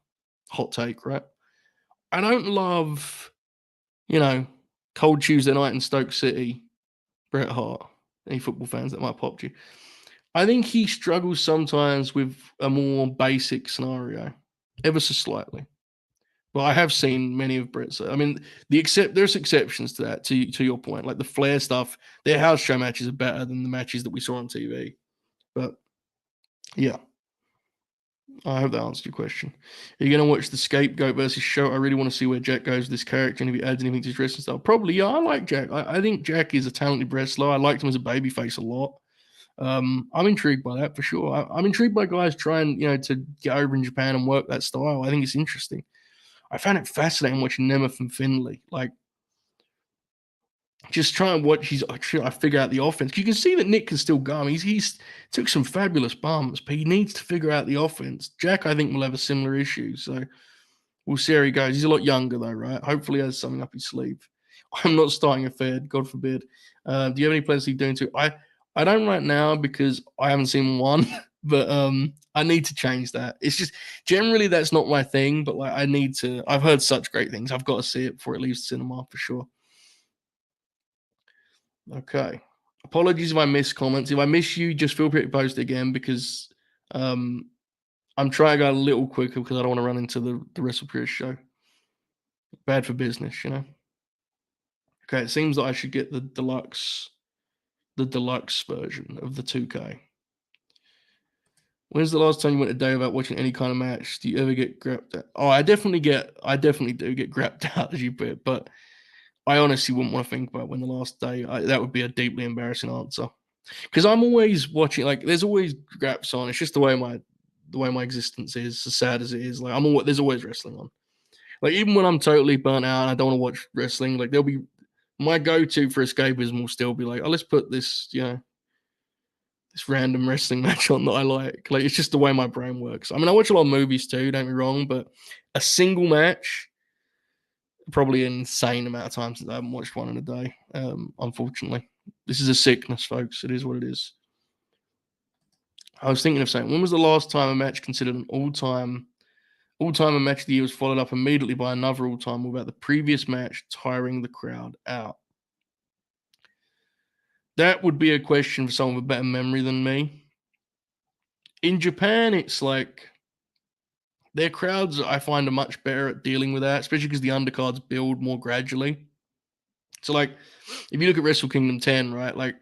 Hot take, right? I don't love, you know, cold Tuesday night in Stoke City, Bret Hart. Any football fans that might pop you. I think he struggles sometimes with a more basic scenario, ever so slightly. But I have seen many of Bret's. I mean, there's exceptions to that. To your point, like the Flair stuff, their house show matches are better than the matches that we saw on TV. But yeah, I hope that answered your question. Are you going to watch the Scapegoat versus Show? I really want to see where Jack goes with this character and if he adds anything to his wrestling style. Probably, yeah. I like Jack. I think Jack is a talented wrestler. I liked him as a babyface a lot. I'm intrigued by that for sure. I'm intrigued by guys trying, to get over in Japan and work that style. I think it's interesting. I found it fascinating watching Nemeth and Finlay. Like, just try and watch I figure out the offense. You can see that Nick can still go. I mean, he's took some fabulous bumps, but he needs to figure out the offense. Jack, I think, will have a similar issue. So we'll see how he goes. He's a lot younger, though, right? Hopefully he has something up his sleeve. I'm not starting a Fed, God forbid. Do you have any plans to doing too? I don't right now because I haven't seen one, but I need to change that. It's just generally that's not my thing, but like I need to. I've heard such great things. I've got to see it before it leaves the cinema for sure. Okay. Apologies if I miss comments. If I miss you, just feel free to post again because um, I'm trying to go a little quicker because I don't want to run into the WrestlePurious show. Bad for business, you know. Okay, it seems that I should get the deluxe version of the 2K. When's the last time you went a day without watching any kind of match? Do you ever get grabbed out? Oh, I definitely do get grabbed out, as you put it, but I honestly wouldn't want to think about when the last day. That would be a deeply embarrassing answer because I'm always watching. Like, there's always graps on. It's just the way my existence is, as sad as it is. Like, there's always wrestling on. Like, even when I'm totally burnt out and I don't want to watch wrestling, like there'll be my go-to for escapism will still be like, oh, let's put this, this random wrestling match on that I like. Like, it's just the way my brain works. I mean, I watch a lot of movies too, don't get me wrong, but a single match, probably an insane amount of time since I haven't watched one in a day. Unfortunately, this is a sickness, folks. It is what it is. I was thinking of saying, when was the last time a match considered an all-time a match of the year was followed up immediately by another all-time without the previous match tiring the crowd out? That would be a question for someone with a better memory than me. In Japan, it's like their crowds, I find, are much better at dealing with that, especially because the undercards build more gradually. So, like, if you look at Wrestle Kingdom 10, right, like,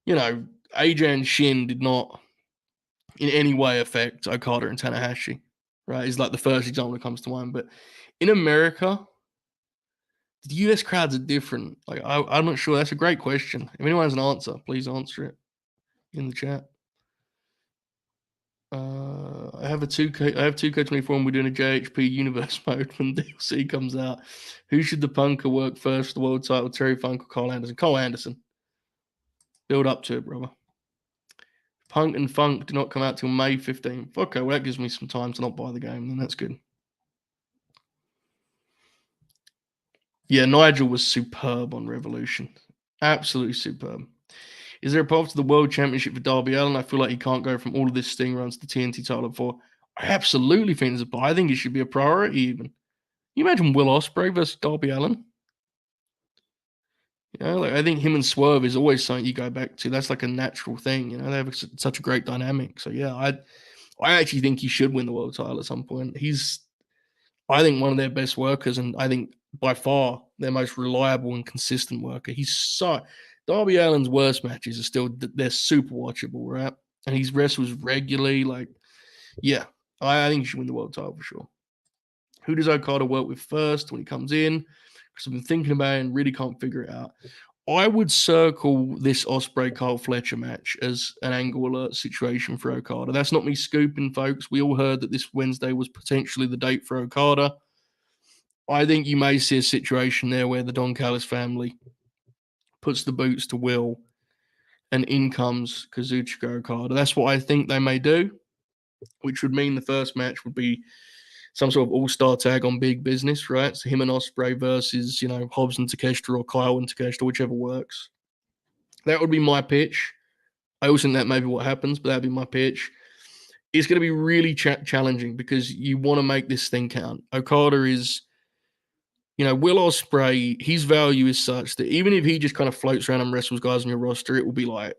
AJ and Shin did not in any way affect Okada and Tanahashi, right? Is like the first example that comes to mind. But in America, the US crowds are different. Like, I'm not sure. That's a great question. If anyone has an answer, please answer it in the chat. I have 2K24 and we're doing a JHP universe mode when DLC comes out. Who should the punker work first? The world title, Terry Funk or Carl Anderson? Carl Anderson. Build up to it, brother. Punk and Funk do not come out till May 15th. Okay, well, that gives me some time to not buy the game, then that's good. Yeah, Nigel was superb on Revolution. Absolutely superb. Is there a path to the World Championship for Darby Allin? I feel like he can't go from all of this Sting runs to TNT title before. I absolutely think there's a I think it should be a priority even. Can you imagine Will Ospreay versus Darby Allin? Like, I think him and Swerve is always something you go back to. That's like a natural thing. They have such a great dynamic. So yeah, I actually think he should win the world title at some point. He's, I think, one of their best workers, and I think by far their most reliable and consistent worker. Darby Allin's worst matches are still, they're super watchable, right? And he wrestles regularly. Like, yeah, I think he should win the world title for sure. Who does Okada work with first when he comes in? Because I've been thinking about it and really can't figure it out. I would circle this Ospreay Carl Fletcher match as an angle alert situation for Okada. That's not me scooping, folks. We all heard that this Wednesday was potentially the date for Okada. I think you may see a situation there where the Don Callis family puts the boots to Will and in comes Kazuchika Okada. That's what I think they may do, which would mean the first match would be some sort of all-star tag on Big Business, right? So him and Ospreay versus, Hobbs and Takeshita or Kyle and Takeshita, whichever works. That would be my pitch. I also think that may be what happens, but that'd be my pitch. It's going to be really challenging because you want to make this thing count. Okada is, Will Ospreay, his value is such that even if he just kind of floats around and wrestles guys on your roster, it will be like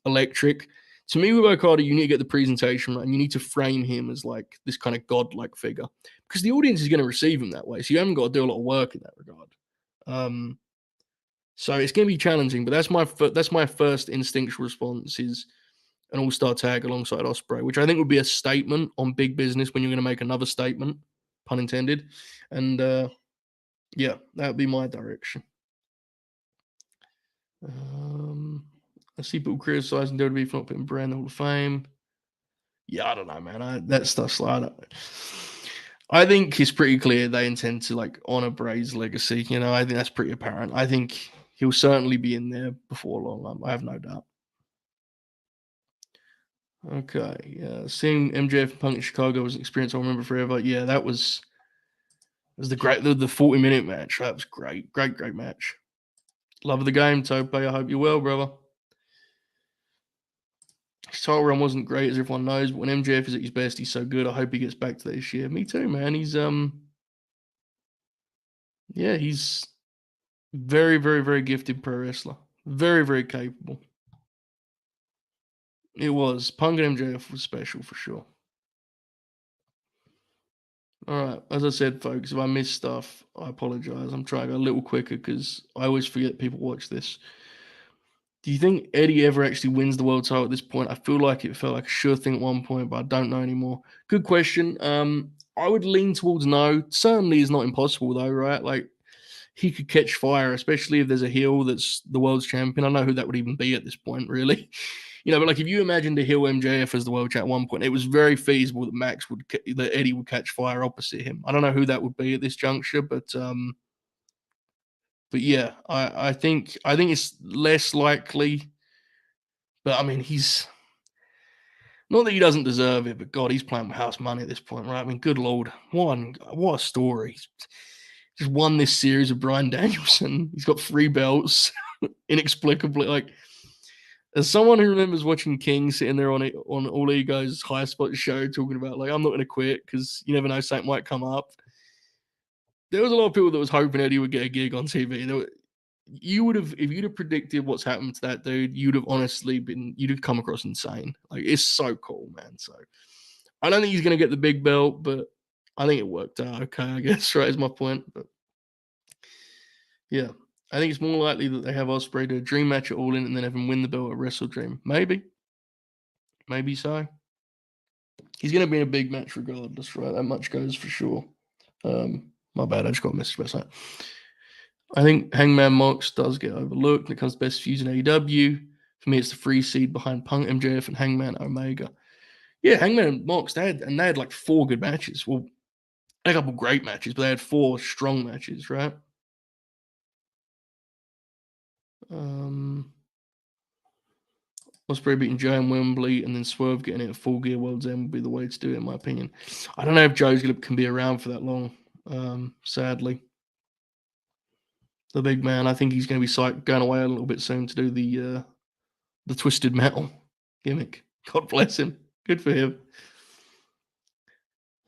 electric. To me, with Okada, you need to get the presentation right, and you need to frame him as like this kind of godlike figure because the audience is going to receive him that way. So you haven't got to do a lot of work in that regard. So it's going to be challenging, but that's my first instinctual response is an all-star tag alongside Ospreay, which I think would be a statement on Big Business when you're going to make another statement, pun intended. And yeah, that would be my direction. I see people criticizing WWE for not putting Brand in the Hall of Fame. Yeah, I don't know, man. That stuff's like, I think it's pretty clear they intend to like honor Bray's legacy. I think that's pretty apparent. I think he'll certainly be in there before long. I have no doubt. Okay, yeah. Seeing MJF and Punk in Chicago was an experience I'll remember forever. Yeah, that was was the 40-minute match. That was great. Great match. Love of the game, Tope. I hope you're well, brother. His title run wasn't great, as everyone knows, but when MJF is at his best, he's so good. I hope he gets back to that this year. Me too, man. He's he's very gifted pro wrestler. Very capable. It was. Punk and MJF was special for sure. All right. As I said, folks, if I miss stuff, I apologize. I'm trying to go a little quicker because I always forget people watch this. Do you think Eddie ever actually wins the world title at this point? I feel like it felt like a sure thing at one point, but I don't know anymore. Good question. I would lean towards no. Certainly is not impossible though, right? Like he could catch fire, especially if there's a heel that's the world's champion. I don't know who that would even be at this point, really. But like if you imagined a heel MJF as the world champ at one point, it was very feasible that Eddie would catch fire opposite him. I don't know who that would be at this juncture, but yeah, I think it's less likely. But I mean, he's not that he doesn't deserve it, but God, he's playing with house money at this point, right? I mean, good Lord, what a story! He's just won this series of Bryan Danielson. He's got 3 belts inexplicably. Like, as someone who remembers watching King sitting there on All Ego's High Spot show, talking about like I'm not going to quit because you never know, something might come up. There was a lot of people that was hoping Eddie would get a gig on TV. You would have, if you'd have predicted what's happened to that dude, you'd have come across insane. Like, it's so cool, man. So I don't think he's going to get the big belt, but I think it worked out okay, I guess, right, is my point. But yeah, I think it's more likely that they have Ospreay do a dream match at All In and then have him win the belt at Wrestle Dream. Maybe so. He's going to be in a big match regardless, right? That much goes for sure. My bad, I just got a message about that. I think Hangman Mox does get overlooked when it comes to best feuds in AEW. For me, it's the 3 seed behind Punk, MJF, and Hangman Omega. Yeah, Hangman and Mox, they had like 4 good matches. Well, a couple great matches, but they had 4 strong matches, right? Ospreay beating Joe in Wembley and then Swerve getting it at Full Gear World's End would be the way to do it, in my opinion. I don't know if Joe's can be around for that long, sadly. The big man, I think he's going to be going away a little bit soon to do the Twisted Metal gimmick. God bless him. Good for him.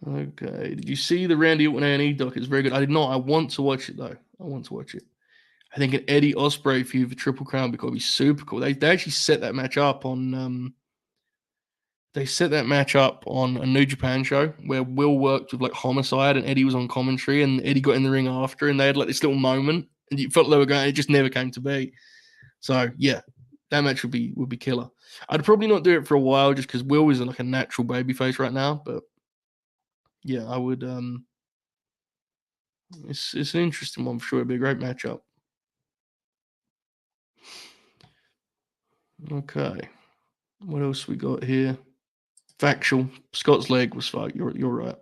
Okay. Did you see the Randy Orton A&E doc? It's very good. I did not. I want to watch it, though. I want to watch it. I think an Eddie Ospreay feud for Triple Crown would be super cool. They actually set that match up on a New Japan show where Will worked with like Homicide and Eddie was on commentary and Eddie got in the ring after and they had like this little moment and you felt like they were going. It just never came to be. So yeah, that match would be killer. I'd probably not do it for a while just because Will is like a natural babyface right now, but yeah, I would. It's an interesting one for sure. It'd be a great matchup. Okay, what else we got here? Factual. Scott's leg was fucked. You're right.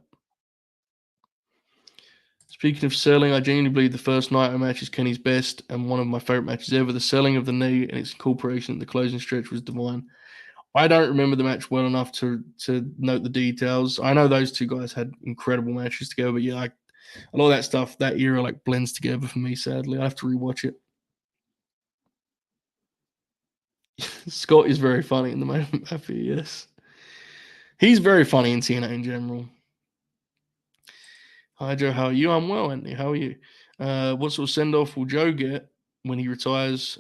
Speaking of selling, I genuinely believe the first Naito match is Kenny's best and one of my favorite matches ever. The selling of the knee and its incorporation in the closing stretch was divine. I don't remember the match well enough to note the details. I know those 2 guys had incredible matches together, but yeah, like a lot of that stuff, that era like blends together for me, sadly. I have to rewatch it. Scott is very funny in the moment, Matthew, yes. He's very funny in TNA in general. Hi, Joe. How are you? I'm well, Anthony. How are you? What sort of send-off will Joe get when he retires?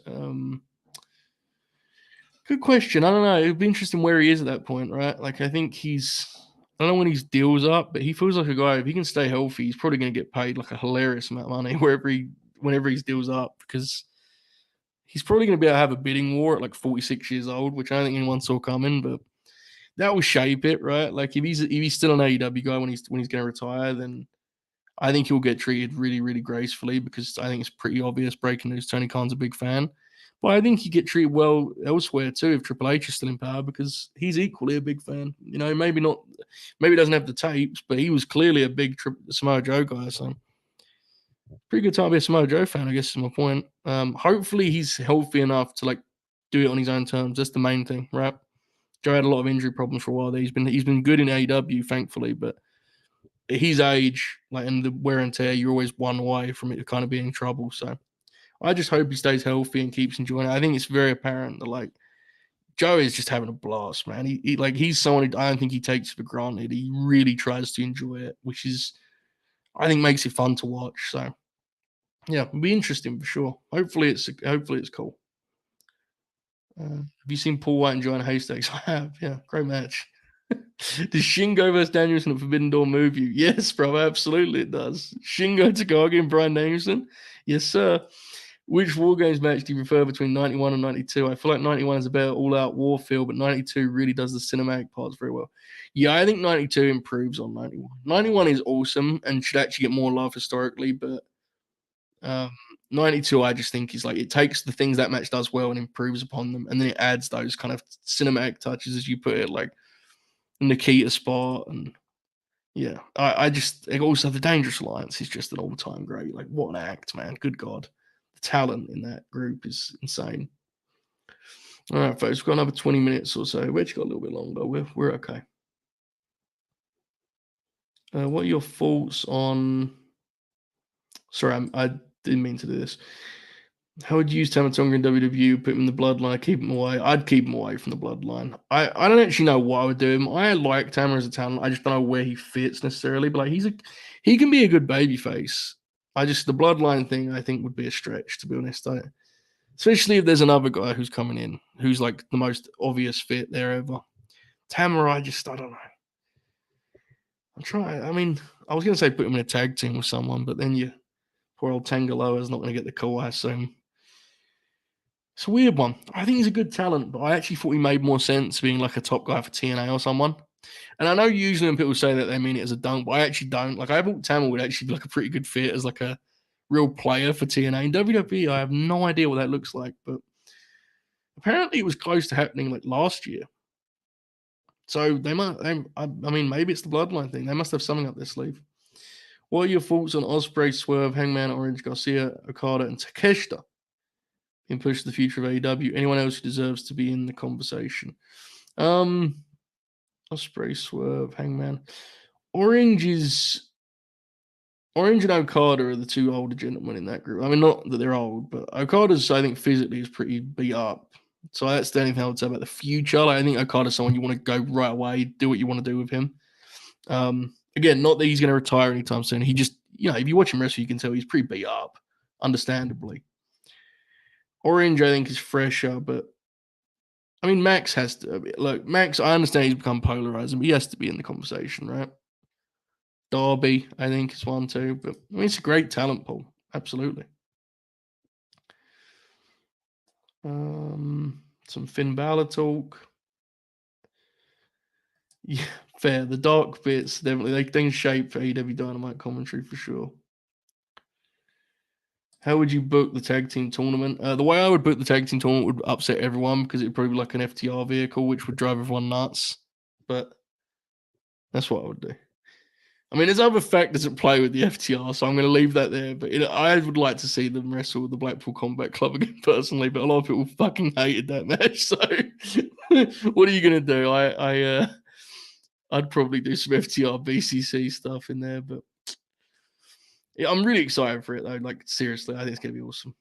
Good question. I don't know. It'd be interesting where he is at that point, right? Like, I think I don't know when his deal's up, but he feels like a guy, if he can stay healthy, he's probably going to get paid like a hilarious amount of money whenever his deal's up because he's probably going to be able to have a bidding war at like 46 years old, which I don't think anyone saw coming, but that will shape it, right? Like, if he's still an AEW guy when he's going to retire, then I think he'll get treated really, really gracefully because I think it's pretty obvious breaking news. Tony Khan's a big fan. But I think he get treated well elsewhere too if Triple H is still in power because he's equally a big fan. Maybe he doesn't have the tapes, but he was clearly a big Samoa Joe guy. So pretty good time to be a Samoa Joe fan, I guess is my point. Hopefully he's healthy enough to like do it on his own terms. That's the main thing, right? Joe had a lot of injury problems for a while. He's been good in AEW, thankfully, but at his age, like and the wear and tear, you're always one way from it kind of being in trouble. So I just hope he stays healthy and keeps enjoying it. I think it's very apparent that like Joe is just having a blast, man. He's someone who I don't think he takes for granted. He really tries to enjoy it, which is I think makes it fun to watch. So yeah, it'll be interesting for sure. Hopefully it's cool. Have you seen Paul White and Joanna Haystacks? I have. Yeah, great match. Does Shingo versus Danielson at Forbidden Door move you? Yes, bro, absolutely it does. Shingo Takagi and Brian Danielson? Yes, sir. Which War Games match do you prefer between 91 and 92? I feel like 91 is a better all-out war feel, but 92 really does the cinematic parts very well. Yeah, I think 92 improves on 91. 91 is awesome and should actually get more love historically, but um, 92 I just think is like it takes the things that match does well and improves upon them, and then it adds those kind of cinematic touches, as you put it, like Nikita spot and yeah, I just also the Dangerous Alliance is just an all-time great. Like what an act, man! Good God, the talent in that group is insane. All right, folks, we've got another 20 minutes or so. We actually got a little bit longer. We're okay. What are your thoughts on? Sorry, I didn't mean to do this. How would you use Tamatonga in WWE? Put him in the bloodline, keep him away. I'd keep him away from the bloodline. I don't actually know what I would do him. I like Tamer as a talent. I just don't know where he fits necessarily. But like he can be a good baby face. I just the bloodline thing I think would be a stretch to be honest. Especially if there's another guy who's coming in who's like the most obvious fit there ever. Tamer, I don't know. I'm trying. I mean, I was gonna say put him in a tag team with someone, but then you poor old Tangaloa is not gonna get the call, I assume. It's a weird one. I think he's a good talent, but I actually thought he made more sense being like a top guy for TNA or someone. And I know usually when people say that they mean it as a dunk, but I actually don't. Like I thought Tamil would actually be like a pretty good fit as like a real player for TNA. In WWE, I have no idea what that looks like, but apparently it was close to happening like last year. So they might. I mean, maybe it's the bloodline thing. They must have something up their sleeve. What are your thoughts on Ospreay, Swerve, Hangman, Orange, Garcia, Okada, and Takeshita in push to the future of AEW? Anyone else who deserves to be in the conversation? Ospreay, Swerve, Hangman. Orange and Okada are the two older gentlemen in that group. I mean, not that they're old, but Okada's I think physically is pretty beat up. So that's the only thing I would say about the future. Like, I think Okada's someone you want to go right away, do what you want to do with him. Again, not that he's going to retire anytime soon. He just, if you watch him wrestle, you can tell he's pretty beat up, understandably. Orange, I think, is fresher, but I mean, Max has to look. Max, I understand he's become polarizing, but he has to be in the conversation, right? Darby, I think, is one too. But I mean, it's a great talent pool, absolutely. Some Finn Balor talk. Yeah, fair. The dark bits definitely they can shape for AEW Dynamite commentary for sure. How would you book the tag team tournament? The way I would book the tag team tournament would upset everyone because it'd probably be like an FTR vehicle, which would drive everyone nuts. But that's what I would do. I mean, there's other factors at play with the FTR, so I'm going to leave that there. But I would like to see them wrestle with the Blackpool Combat Club again, personally. But a lot of people fucking hated that match. So, what are you going to do? I'd probably do some FTR BCC stuff in there. But yeah, I'm really excited for it, though. Like, seriously, I think it's going to be awesome.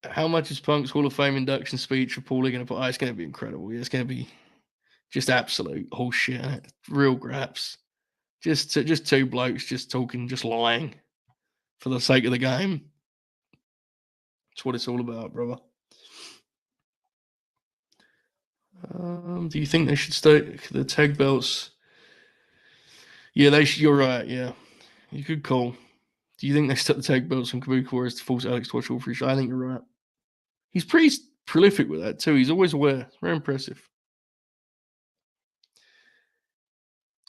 How much is Punk's Hall of Fame induction speech for Paulie going to put? Oh, it's going to be incredible. Yeah, it's going to be just absolute horseshit. Real graps. Just two blokes just talking, just lying for the sake of the game. That's what it's all about, brother. Do you think they should stake the tag belts? Yeah, they should. You're right. Yeah, you could call. Do you think they stuck the tag belts on Kabuki Warriors to force Alex to watch all three shows? I think you're right. He's pretty prolific with that too. He's always aware. It's very impressive.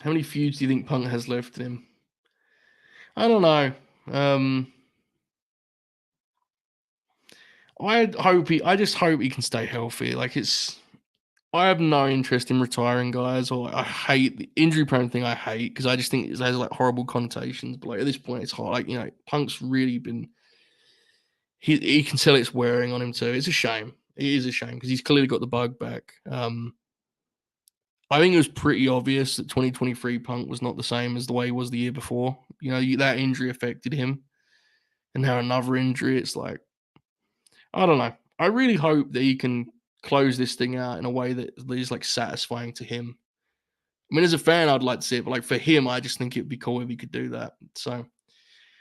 How many feuds do you think Punk has left in him? I don't know. I just hope he can stay healthy. Like I have no interest in retiring guys, or I hate the injury prone thing. I hate because I just think it has like horrible connotations. But like at this point, it's hard. Like Punk's really been. He can tell it's wearing on him too. It's a shame. It is a shame because he's clearly got the bug back. I think it was pretty obvious that 2023 Punk was not the same as the way he was the year before. You know, that injury affected him, and now another injury. It's like, I don't know. I really hope that he can close this thing out in a way that is like satisfying to him. I mean, as a fan, I'd like to see it, but like for him, I just think it'd be cool if he could do that. So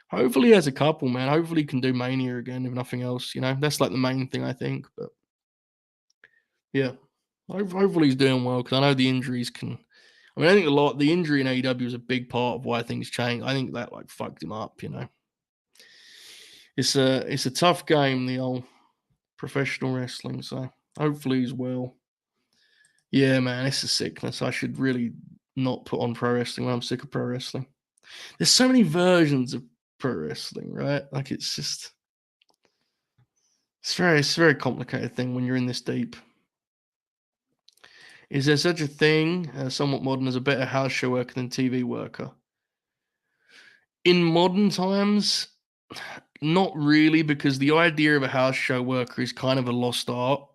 hopefully, he has a couple, man. Hopefully, he can do Mania again, if nothing else. You know, that's like the main thing I think. But yeah, hopefully he's doing well because I know the injuries can. I mean, I think the injury in AEW is a big part of why things changed. I think that like fucked him up. You know, it's a tough game, the old professional wrestling. So hopefully he's well. Yeah, man, it's a sickness. I should really not put on pro wrestling when I'm sick of pro wrestling. There's so many versions of pro wrestling, right? Like it's a very complicated thing when you're in this deep. Is there such a thing, somewhat modern, as a better house show worker than TV worker? In modern times, not really, because the idea of a house show worker is kind of a lost art.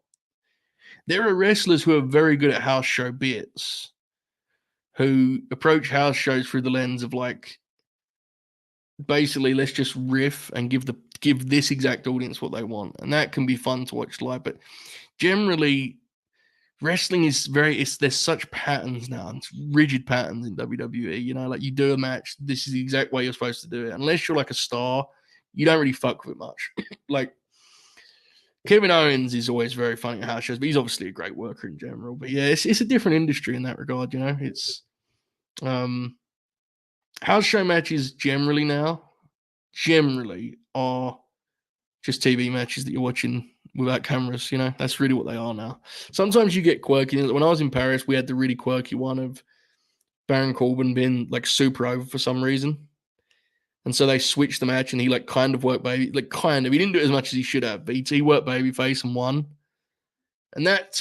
There are wrestlers who are very good at house show bits, who approach house shows through the lens of like, basically, let's just riff and give this exact audience what they want, and that can be fun to watch live. But generally, wrestling is there's such patterns now, and rigid patterns in WWE. You know, like you do a match, this is the exact way you're supposed to do it. Unless you're like a star, you don't really fuck with it much. Like Kevin Owens is always very funny at house shows, but he's obviously a great worker in general. But yeah, it's a different industry in that regard. You know, it's house show matches generally are just TV matches that you're watching without cameras. You know, that's really what they are now. Sometimes you get quirky. When I was in Paris, we had the really quirky one of Baron Corbin being like super over for some reason. And so they switched the match and he like kind of worked baby, like kind of. He didn't do it as much as he should have, but he worked babyface and won. And that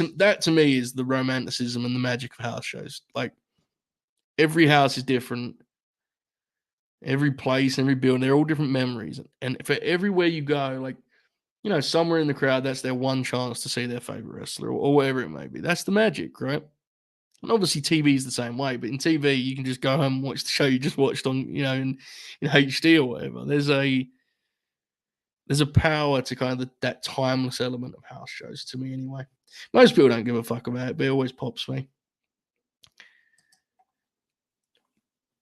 to me is the romanticism and the magic of house shows. Like every house is different. Every place, every building, they're all different memories. And for everywhere you go, like, you know, somewhere in the crowd, that's their one chance to see their favorite wrestler or whatever it may be. That's the magic, right? And obviously, TV is the same way. But in TV, you can just go home and watch the show you just watched on, you know, in HD or whatever. There's a power to kind of that timeless element of house shows to me, anyway. Most people don't give a fuck about it, but it always pops me.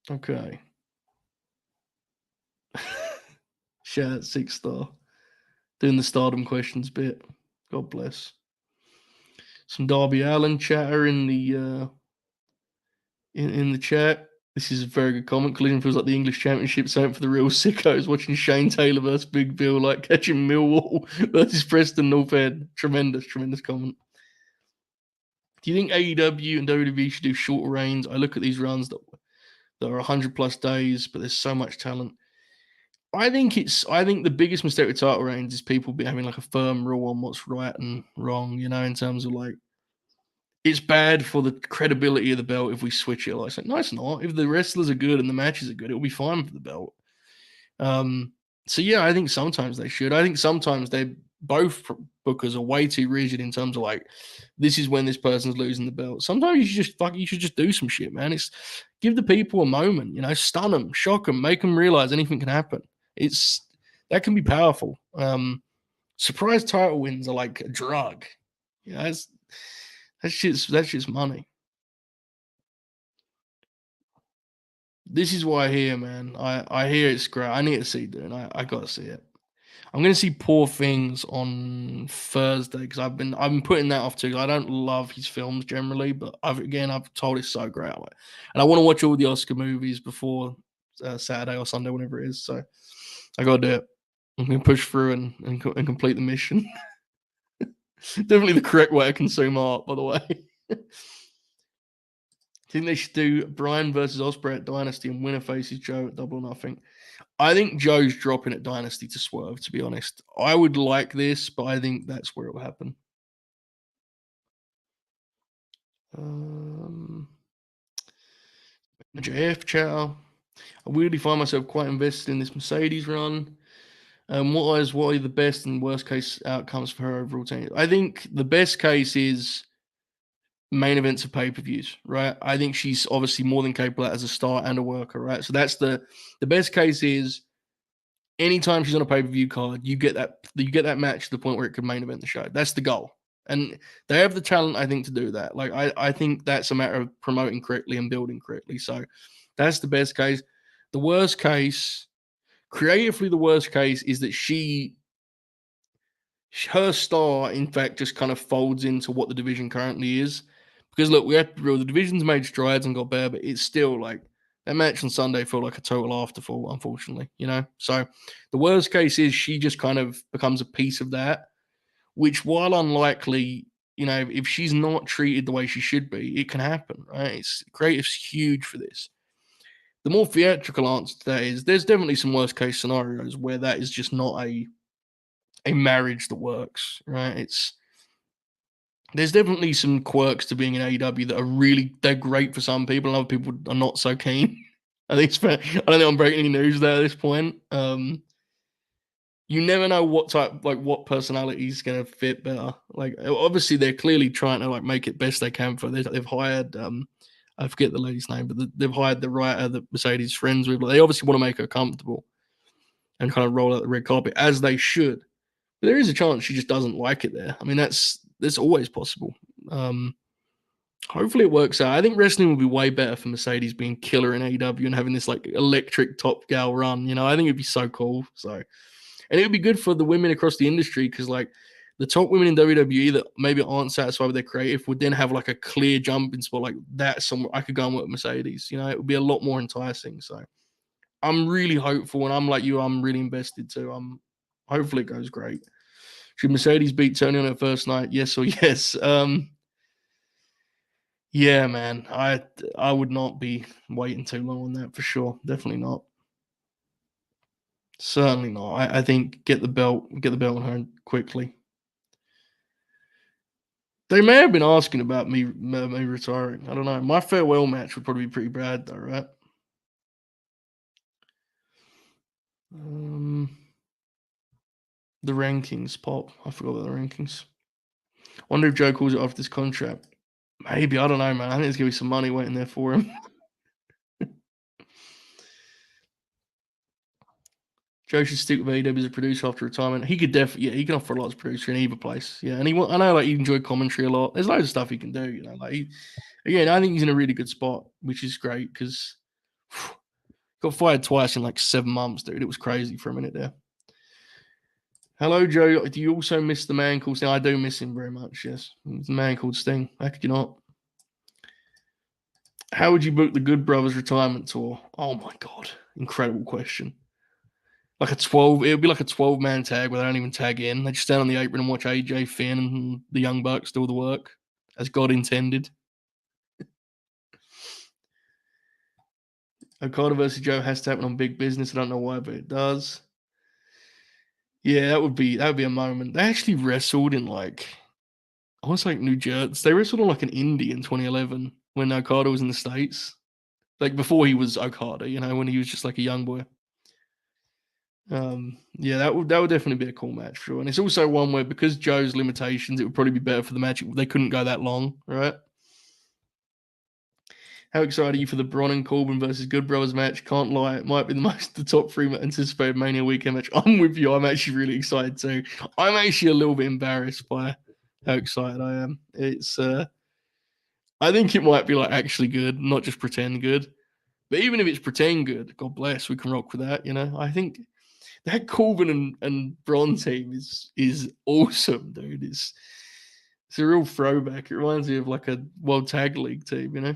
Okay. Shout out 6-star. Doing the stardom questions bit. God bless. Some Darby Allin chatter in the in the chat. This is a very good comment. Collision feels like the English Championship, something for the real sickos watching Shane Taylor versus Big Bill, like catching Millwall versus Preston North End. Tremendous comment. Do you think AEW and WWE should do shorter reigns? I look at these runs that are 100 plus days, but there's so much talent. I think the biggest mistake with title reigns is people having like a firm rule on what's right and wrong, you know, in terms of like, it's bad for the credibility of the belt if we switch it. Like, it's like, no, it's not. If the wrestlers are good and the matches are good, it'll be fine for the belt. So yeah, I think sometimes they should. I think sometimes they both bookers are way too rigid in terms of like, this is when this person's losing the belt. Sometimes you should just do some shit, man. It's give the people a moment, you know, stun them, shock them, make them realize anything can happen. That can be powerful. Surprise title wins are like a drug. You know, that's just money. This is what I hear, man. I hear it's great. I need to see it, dude. I gotta see it. I'm gonna see Poor Things on Thursday because I've been putting that off too. I don't love his films generally, but I've told it's so great, and I want to watch all the Oscar movies before Saturday or Sunday, whenever it is. So I gotta do it. I'm gonna push through and complete the mission. Definitely the correct way to consume art, by the way. I think they should do Brian versus Ospreay at Dynasty and winner faces Joe at Double or Nothing. I think Joe's dropping at Dynasty to Swerve, to be honest. I would like this, but I think that's where it will happen. JF Chow. I weirdly find myself quite invested in this Mercedes run. What are the best and worst case outcomes for her overall team? I think the best case is main events of pay-per-views, right? I think she's obviously more than capable as a star and a worker, right? So that's the best case is anytime she's on a pay-per-view card, you get that match to the point where it could main event the show. That's the goal. And they have the talent, I think, to do that. Like I think that's a matter of promoting correctly and building correctly. So that's the best case. The worst case, creatively, the worst case is that her star, in fact, just kind of folds into what the division currently is. Because look, we have to be real, the division's made strides and got better, but it's still like that match on Sunday felt like a total afterthought, unfortunately, you know? So the worst case is she just kind of becomes a piece of that, which, while unlikely, you know, if she's not treated the way she should be, it can happen, right? It's creative's huge for this. The more theatrical answer to that is there's definitely some worst case scenarios where that is just not a marriage that works, right? There's definitely some quirks to being in AEW that are they're great for some people, and other people are not so keen. I think it's fair. I don't think I'm breaking any news there at this point. You never know what personality is going to fit better. Like, obviously, they're clearly trying to like make it best they can for. They've hired I forget the lady's name, but they've hired the writer that Mercedes is friends with. They obviously want to make her comfortable and kind of roll out the red carpet as they should. But there is a chance she just doesn't like it there. I mean, that's always possible. Hopefully it works out. I think wrestling would be way better for Mercedes being killer in AEW and having this like electric top gal run. You know, I think it'd be so cool. So, and it would be good for the women across the industry because like the top women in WWE that maybe aren't satisfied with their creative would then have like a clear jumping spot like that somewhere I could go and work with Mercedes. You know, it would be a lot more enticing. So I'm really hopeful, and I'm like you, I'm really invested too. Hopefully it goes great. Should Mercedes beat Tony on her first night? Yes or yes? Yeah, man. I would not be waiting too long on that for sure. Definitely not. Certainly not. I think get the belt on her quickly. They may have been asking about me retiring. I don't know. My farewell match would probably be pretty bad though, right? The rankings pop. I forgot about the rankings. Wonder if Joe calls it off this contract. Maybe, I don't know, man. I think there's gonna be some money waiting there for him. Joe should stick with AEW as a producer after retirement. He could definitely, yeah, he can offer a lot as a producer in either place. Yeah, and I know like he enjoyed commentary a lot. There's loads of stuff he can do, you know. Like, again, I think he's in a really good spot, which is great because got fired twice in like 7 months, dude. It was crazy for a minute there. Hello, Joe. Do you also miss the man called Sting? I do miss him very much. Yes, the man called Sting. How could you not? How would you book the Good Brothers retirement tour? Oh my god, incredible question. Like it would be like a 12-man tag where they don't even tag in. They just stand on the apron and watch AJ, Finn, and the Young Bucks do all the work as God intended. Okada versus Joe has to happen on Big Business. I don't know why, but it does. Yeah, that would be a moment. They actually wrestled in like almost like New Jersey. They wrestled on like an indie in 2011 when Okada was in the States. Like before he was Okada, you know, when he was just like a young boy. Yeah, that would definitely be a cool match for sure. And it's also one where because Joe's limitations, it would probably be better for the match. They couldn't go that long, right? How excited are you for the Braun and Corbin versus Good Brothers match? Can't lie, it might be the top 3 anticipated Mania weekend match. I'm with you. I'm actually really excited too. I'm actually a little bit embarrassed by how excited I am. It's I think it might be like actually good, not just pretend good. But even if it's pretend good, God bless, we can rock with that. You know, I think that Corbin and Braun team is awesome, dude. It's a real throwback. It reminds me of like a World Tag League team, you know.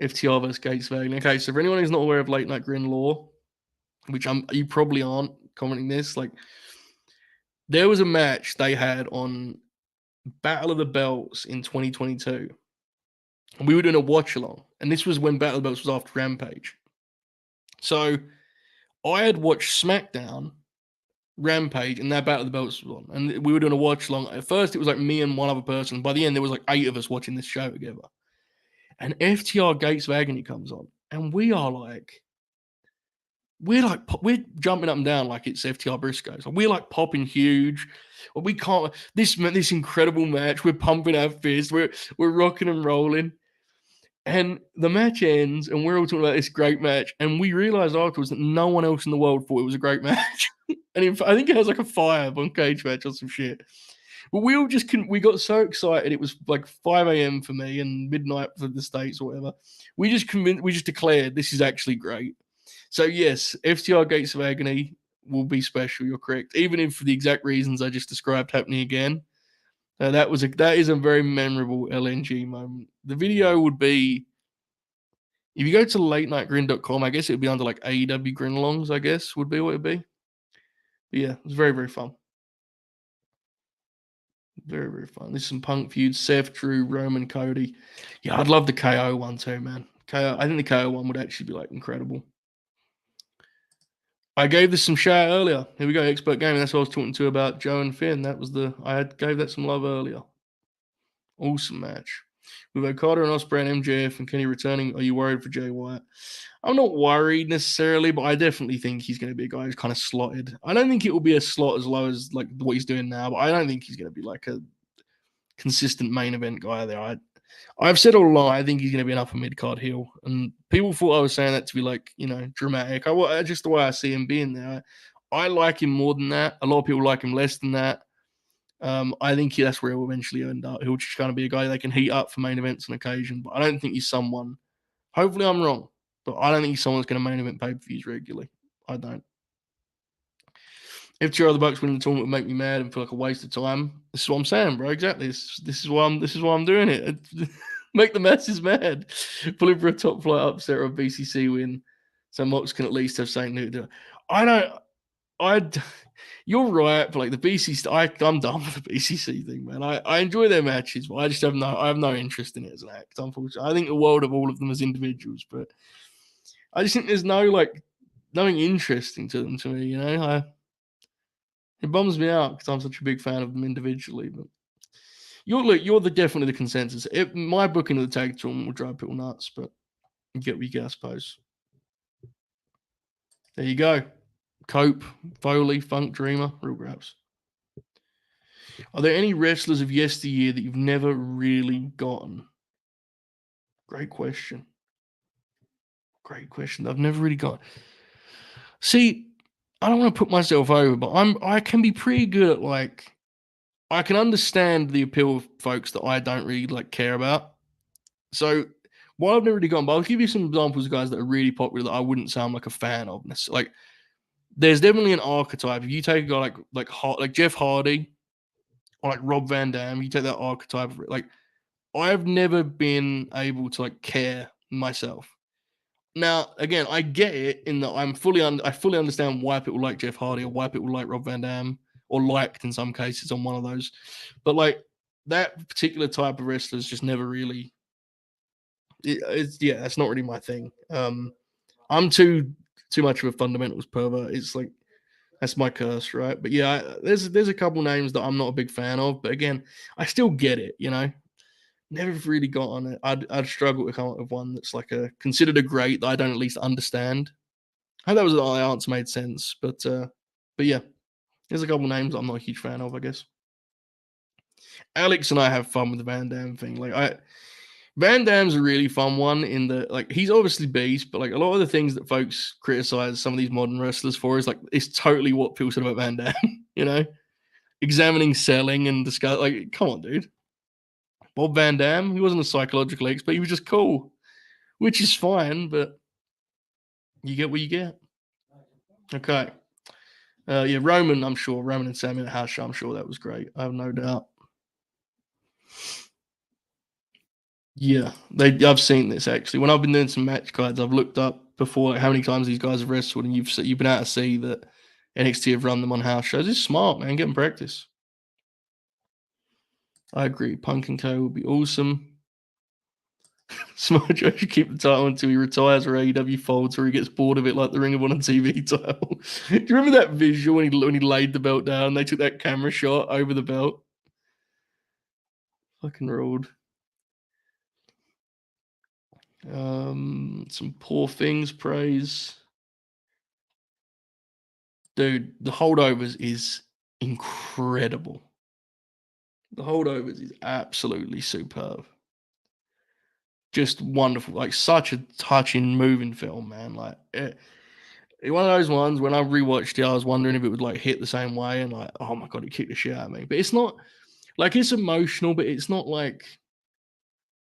FTR versus Gates Wagner. Okay, so for anyone who's not aware of Late Night Grin Law, which you probably aren't commenting this, like there was a match they had on Battle of the Belts in 2022. And we were doing a watch along, and this was when Battle of the Belts was after Rampage. So I had watched SmackDown, Rampage, and that Battle of the Belts was on, and we were doing a watch along. At first, it was like me and one other person. By the end, there was like 8 of us watching this show together. And FTR Gates Wagner comes on, and we are like, we're jumping up and down like it's FTR Briscoes. Like, we're like popping huge. We can't this incredible match. We're pumping our fists. We're rocking and rolling. And the match ends, and we're all talking about this great match. And we realized afterwards that no one else in the world thought it was a great match. And in fact, I think it has like a 5 on Cage Match or some shit. But we all just couldn't. We got so excited. It was like 5 a.m. for me and midnight for the States or whatever. We just declared this is actually great. So yes, FTR Gates of Agony will be special. You're correct. Even if for the exact reasons I just described happening again. That is a very memorable LNG moment. The video would be if you go to latenightgrin.com, I guess it would be under like AEW Grin Alongs, I guess would be what it'd be. But yeah, it was very, very fun. Very, very fun. There's some punk feuds, Seth, Drew, Roman, Cody. Yeah, I'd love the KO one too, man. I think the KO one would actually be like incredible. I gave this some shout earlier. Here we go, expert gaming. That's what I was talking to about Joe and Finn. Gave that some love earlier. Awesome match. With Okada and Ospreay and MJF and Kenny returning, are you worried for Jay White? I'm not worried necessarily, but I definitely think he's going to be a guy who's kind of slotted. I don't think it will be a slot as low as like what he's doing now, but I don't think he's going to be like a consistent main event guy there. I've said all along, I think he's going to be an upper mid card heel, and people thought I was saying that to be like, dramatic. Just the way I see him being there. I like him more than that. A lot of people like him less than that. I think that's where he'll eventually end up. He'll just kind of be a guy that can heat up for main events on occasion, but I don't think he's someone. Hopefully, I'm wrong, but I don't think he's someone that's going to main event pay per views regularly. I don't. If two other Bucks winning the tournament would make me mad and feel like a waste of time, this is what I'm saying, bro. Exactly. This is why I'm doing it. Make the masses mad. Pulling for a top flight upset or a BCC win, so Mox can at least have something new to do. I don't. I. You're right, but like the BCC, I'm done with the BCC thing, man. I enjoy their matches, but I just have no interest in it as an act. Unfortunately, I think the world of all of them as individuals, but I just think there's nothing interesting to them to me. It bums me out because I'm such a big fan of them individually. But you're definitely the consensus. My booking of the tag tournament will drive people nuts, but you get what you get, I suppose. There you go. Cope, Foley, Funk Dreamer, real grabs. Are there any wrestlers of yesteryear that you've never really gotten? Great question. I've never really got. See, I don't want to put myself over, but I can be pretty good at like I can understand the appeal of folks that I don't really like care about. So while I've never really gone, but I'll give you some examples of guys that are really popular that I wouldn't say I'm like a fan of. Like there's definitely an archetype. If you take a guy like Jeff Hardy or like Rob Van Dam, you take that archetype of it. Like I've never been able to like care myself. Now, again, I get it in that I fully understand why people like Jeff Hardy or why people like Rob Van Dam or liked in some cases on one of those. But like that particular type of wrestler is just never really. That's not really my thing. I'm too much of a fundamentals pervert. It's like that's my curse, right? But yeah, there's a couple names that I'm not a big fan of. But again, I still get it. Never really got on it. I'd struggle to come up with one that's like considered a great that I don't at least understand. I hope that was my answer made sense, but yeah, there's a couple names I'm not a huge fan of, I guess. Alex and I have fun with the Van Dam thing. Van Dam's a really fun one in the like he's obviously beast, but like a lot of the things that folks criticize some of these modern wrestlers for is like it's totally what people said about Van Dam, examining selling and discuss like come on, dude. Bob Van Dam, he wasn't a psychological expert, he was just cool, which is fine, but you get what you get. Okay. Yeah, Roman, I'm sure. Roman and Sammy in the house show, I'm sure that was great. I have no doubt. Yeah, I've seen this actually. When I've been doing some match cards, I've looked up before like, how many times these guys have wrestled, and you've been able to see that NXT have run them on house shows. It's smart, man. Get them practice. I agree. Punk and Co would be awesome. Smart Joe should keep the title until he retires or AEW folds or he gets bored of it like the Ring of Honor TV title. Do you remember that visual when he laid the belt down? They took that camera shot over the belt. Fucking ruled. Some poor things praise. Dude, the holdovers is incredible. The holdovers is absolutely superb. Just wonderful. Like such a touching, moving film, man. Like one of those ones when I rewatched it, I was wondering if it would like hit the same way and like, oh my god, it kicked the shit out of me. But it's not like it's emotional, but it's not like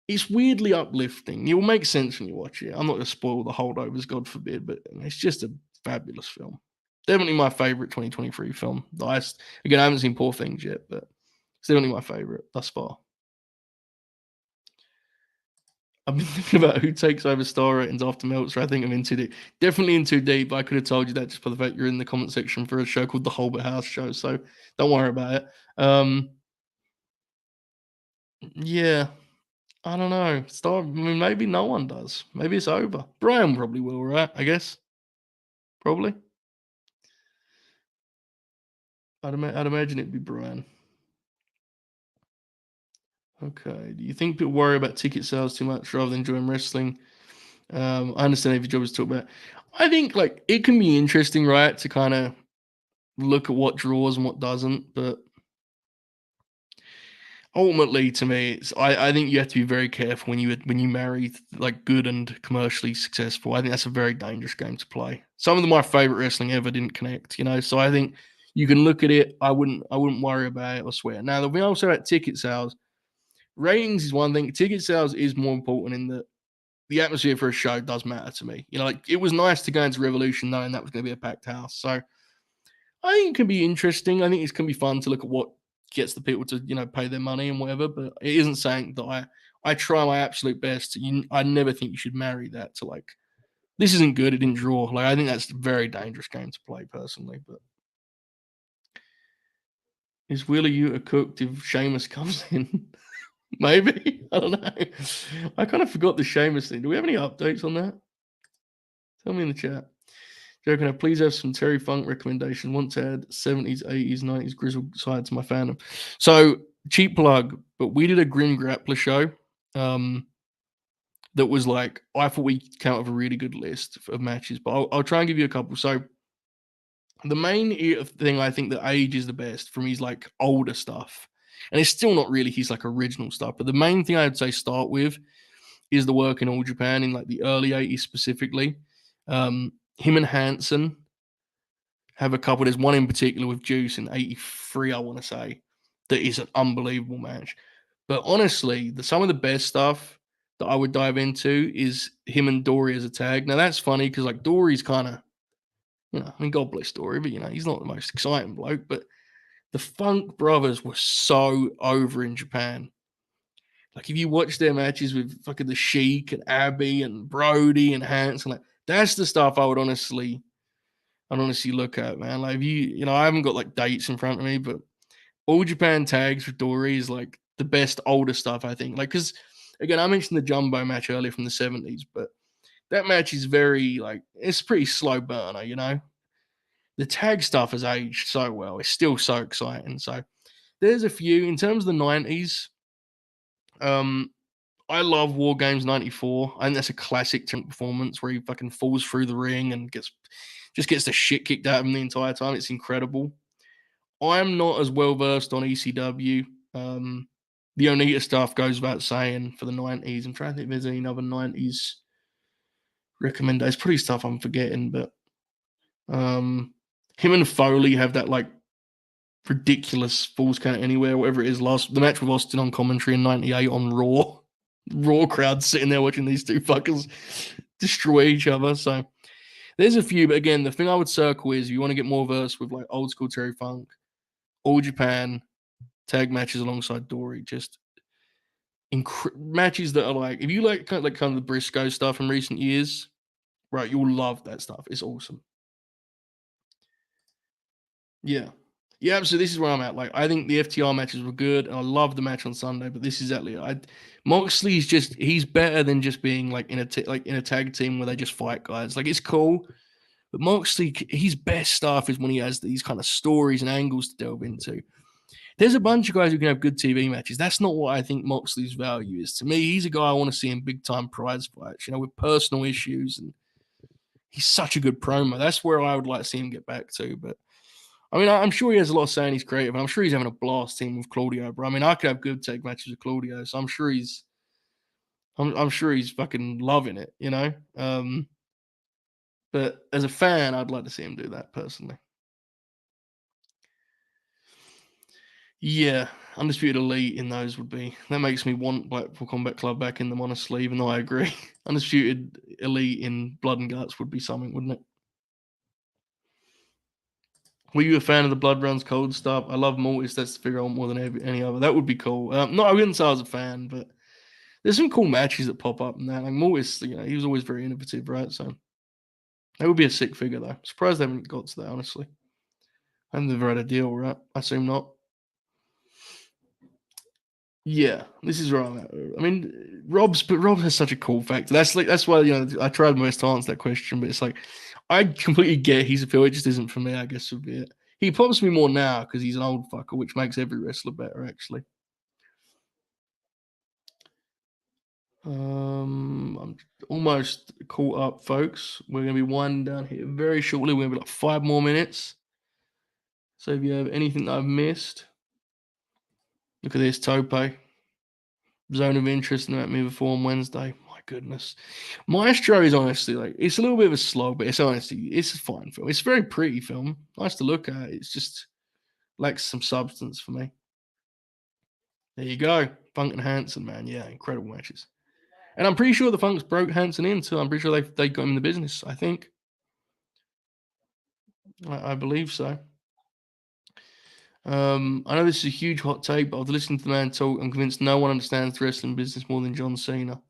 it's weirdly uplifting. It will make sense when you watch it. I'm not gonna spoil the holdovers, God forbid, but it's just a fabulous film. Definitely my favorite 2023 film. Again, I haven't seen Poor Things yet, but it's definitely my favorite thus far. I've been thinking about who takes over star ratings after Meltzer. I think I'm in too deep. Definitely in too deep. I could have told you that just for the fact you're in the comment section for a show called The Hulbert House Show. So don't worry about it. Yeah, I don't know. I mean, maybe no one does. Maybe it's over. Brian probably will, right? I guess. Probably. I'd imagine it'd be Brian. Okay. Do you think people worry about ticket sales too much rather than enjoying wrestling? I understand if your job is to talk about. I think like it can be interesting, right, to kind of look at what draws and what doesn't. But ultimately, to me, I think you have to be very careful when you marry like good and commercially successful. I think that's a very dangerous game to play. Some of my favorite wrestling ever didn't connect, you know. So I think you can look at it. I wouldn't worry about it. I swear. Now, we also at ticket sales. Ratings is one thing. Ticket sales is more important in that the atmosphere for a show does matter to me. You know, like it was nice to go into Revolution knowing that was going to be a packed house. So I think it can be interesting. I think it's going to be fun to look at what gets the people to pay their money and whatever. But it isn't saying that I try my absolute best. I never think you should marry that to like this isn't good. It didn't draw. Like I think that's a very dangerous game to play personally. But is Wheeler Yuta cooked if Sheamus comes in? Maybe I don't know. I kind of forgot the Sheamus thing. Do we have any updates on that? Tell me in the chat. Joe, can I please have some Terry Funk recommendation? Want to add 70s, 80s, 90s grizzle side to my fandom. So, cheap plug, but we did a Grim Grappler show that was like, I thought we came up with a really good list of matches, but I'll try and give you a couple. So, the main thing I think that age is the best from his like older stuff, and it's still not really his like original stuff, but the main thing I'd say start with is the work in All Japan in like the early 80s specifically. Him and Hansen have a couple. There's one in particular with Juice in '83, I want to say, that is an unbelievable match. But honestly, some of the best stuff that I would dive into is him and Dory as a tag. Now that's funny because like Dory's kind of, I mean, God bless Dory, but he's not the most exciting bloke. But the Funk Brothers were so over in Japan. Like if you watch their matches with fucking the Sheik and Abby and Brody and Hanson, like that's the stuff I'd honestly look at, man. Like, if I haven't got like dates in front of me, but All Japan tags with Dory is like the best older stuff, I think. Like, because again, I mentioned the Jumbo match earlier from the 70s, but that match is very like it's pretty slow burner, The tag stuff has aged so well. It's still so exciting. So there's a few in terms of the 90s. I love War Games '94. I think that's a classic performance where he fucking falls through the ring and gets the shit kicked out of him the entire time. It's incredible. I'm not as well versed on ECW. The Onita stuff goes without saying for the 90s. I'm trying to think if there's any other 90s recommendations. Pretty stuff I'm forgetting, but him and Foley have that like ridiculous Falls Count Anywhere, whatever it is. The match with Austin on commentary in '98 on Raw. Raw crowd sitting there watching these two fuckers destroy each other. So there's a few, but again, the thing I would circle is you want to get more versed with like old school Terry Funk, All Japan, tag matches alongside Dory, just matches that are like, if you like kind of the Briscoe stuff from recent years, right, you'll love that stuff. It's awesome. Yeah. Yeah, so this is where I'm at. Like, I think the FTR matches were good, and I love the match on Sunday. But this is exactly Moxley's he's better than just being like in a tag team where they just fight guys. Like, it's cool, but Moxley, his best stuff is when he has these kind of stories and angles to delve into. There's a bunch of guys who can have good TV matches. That's not what I think Moxley's value is. To me, he's a guy I want to see in big time prize fights, with personal issues, and he's such a good promo. That's where I would like to see him get back to. But I mean, I'm sure he has a lot of saying he's creative, and I'm sure he's having a blast team with Claudio. But I mean, I could have good tag matches with Claudio, so I'm sure he's fucking loving it, you know. But as a fan, I'd like to see him do that personally. Yeah, Undisputed Elite in those would be. That makes me want Blackpool Combat Club back in them, honestly, even though I agree. Undisputed Elite in Blood and Guts would be something, wouldn't it? Were you a fan of the Blood Runs Cold stuff? I love Mortis. That's the figure I want more than any other. That would be cool. No, I wouldn't say I was a fan, but there's some cool matches that pop up in that. Like Mortis, he was always very innovative, right? So that would be a sick figure, though. Surprised they haven't got to that, honestly. I haven't never had a deal, right? I assume not. Yeah, this is right. I mean, Rob has such a cool factor. That's why I tried my best to answer that question, but it's like I completely get his appeal. It just isn't for me. I guess would be it. He pops me more now because he's an old fucker, which makes every wrestler better, actually. I'm almost caught up, folks. We're gonna be winding down here very shortly. We're gonna be like 5 more minutes. So if you have anything that I've missed, look at this Tope. Zone of interest and at me before on Wednesday. My goodness. Maestro is honestly it's a little bit of a slog, but it's honestly, it's a fine film. It's a very pretty film. Nice to look at. It's just lacks some substance for me. There you go. Funk and Hanson, man. Yeah, incredible matches. And I'm pretty sure the Funks broke Hanson in too. I'm pretty sure they got him in the business, I think. I believe so. I know this is a huge hot take, but I've listened to the man talk. I'm convinced no one understands the wrestling business more than John Cena.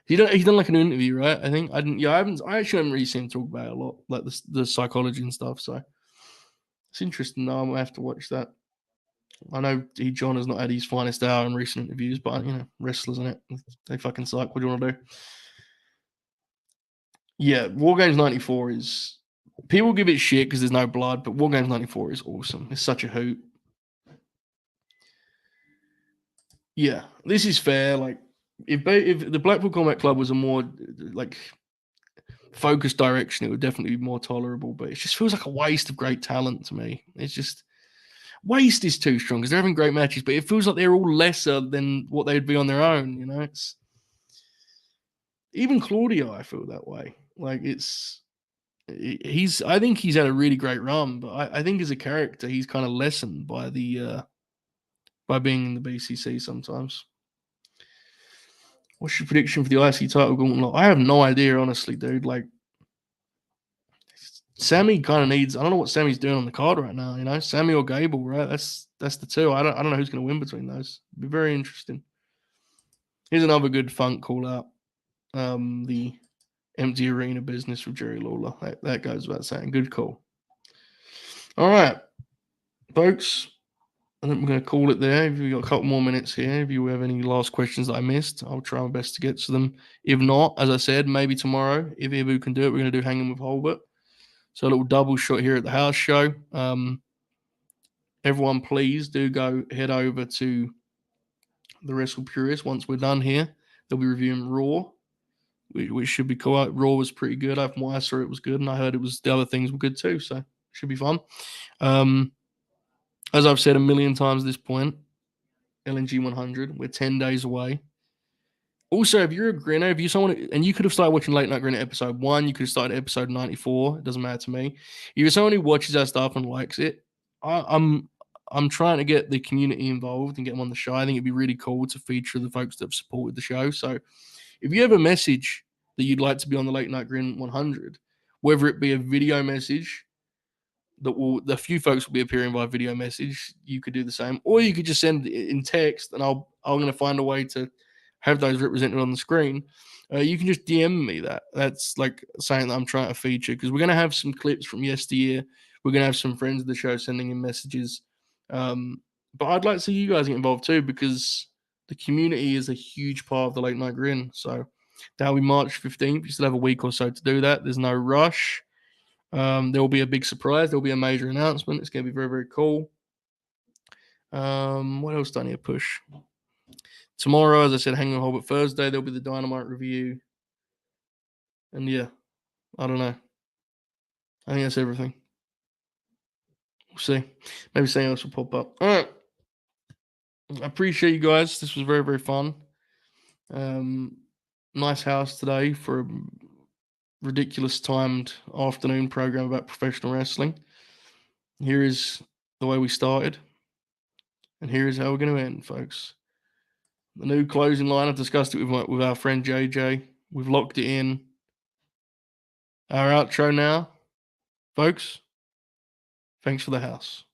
He's done like an interview, right? I think I didn't. Yeah, I actually haven't really seen him talk about it a lot, like the psychology and stuff. So it's interesting. Though. I'm gonna have to watch that. I know John has not had his finest hour in recent interviews, but wrestlers in it, they fucking suck. What do you want to do? Yeah, War Games '94 is. People give it shit because there's no blood, but War Games '94 is awesome. It's such a hoot. Yeah, this is fair. Like, if the Blackpool Combat Club was a more like focused direction, it would definitely be more tolerable. But it just feels like a waste of great talent to me. It's just waste is too strong because they're having great matches, but it feels like they're all lesser than what they'd be on their own. It's even Claudio. I feel that way. Like he's. I think he's had a really great run, but I think as a character, he's kind of lessened by the by being in the BCC sometimes. What's your prediction for the IC title gauntlet? I have no idea, honestly, dude. Like, Sammy kind of needs. I don't know what Sammy's doing on the card right now. Sammy or Gable, right? That's the two. I don't know who's going to win between those. It'd be very interesting. Here's another good funk call out. The empty arena business with Jerry Lawler. That goes without saying. Good call. All right, folks. I think we're going to call it there. If you've got a couple more minutes here, if you have any last questions that I missed, I'll try my best to get to them. If not, as I said, maybe tomorrow, if Ibu can do it, we're going to do Hanging with Hulbert. So a little double shot here at the house show. Everyone, please do go head over to the Wrestle Purist. Once we're done here, they'll be reviewing Raw, which should be cool. Raw was pretty good. From what I saw, it was good, and I heard the other things were good too. So it should be fun. As I've said a million times at this point, LNG 100, we're 10 days away. Also, if you're a grinner, if you're someone, and you could have started watching Late Night Grinner episode 1, you could have started episode 94. It doesn't matter to me. If you're someone who watches our stuff and likes it, I'm trying to get the community involved and get them on the show. I think it'd be really cool to feature the folks that have supported the show. So if you have a message that you'd like to be on the Late Night Grin 100, whether it be a video message the few folks will be appearing by video message, you could do the same, or you could just send it in text, and I'm going to find a way to have those represented on the screen. You can just DM me that. That's like saying that I'm trying to feature, because we're going to have some clips from yesteryear. We're going to have some friends of the show sending in messages. But I'd like to see you guys get involved too, because the community is a huge part of the Late Night Grin. So that'll be March 15th. You still have a week or so to do that. There's no rush. There will be a big surprise. There will be a major announcement. It's going to be very, very cool. What else do I need to push? Tomorrow, as I said, Hanging on Hulbert. Thursday, there'll be the Dynamite review. And yeah, I don't know. I think that's everything. We'll see. Maybe something else will pop up. All right. I appreciate you guys. This was very, very fun. Nice house today for a ridiculous timed afternoon program about professional wrestling. Here is the way we started, and here is how we're going to end, folks. The new closing line, I've discussed it with our friend JJ. We've locked it in. Our outro now, folks. Thanks for the house.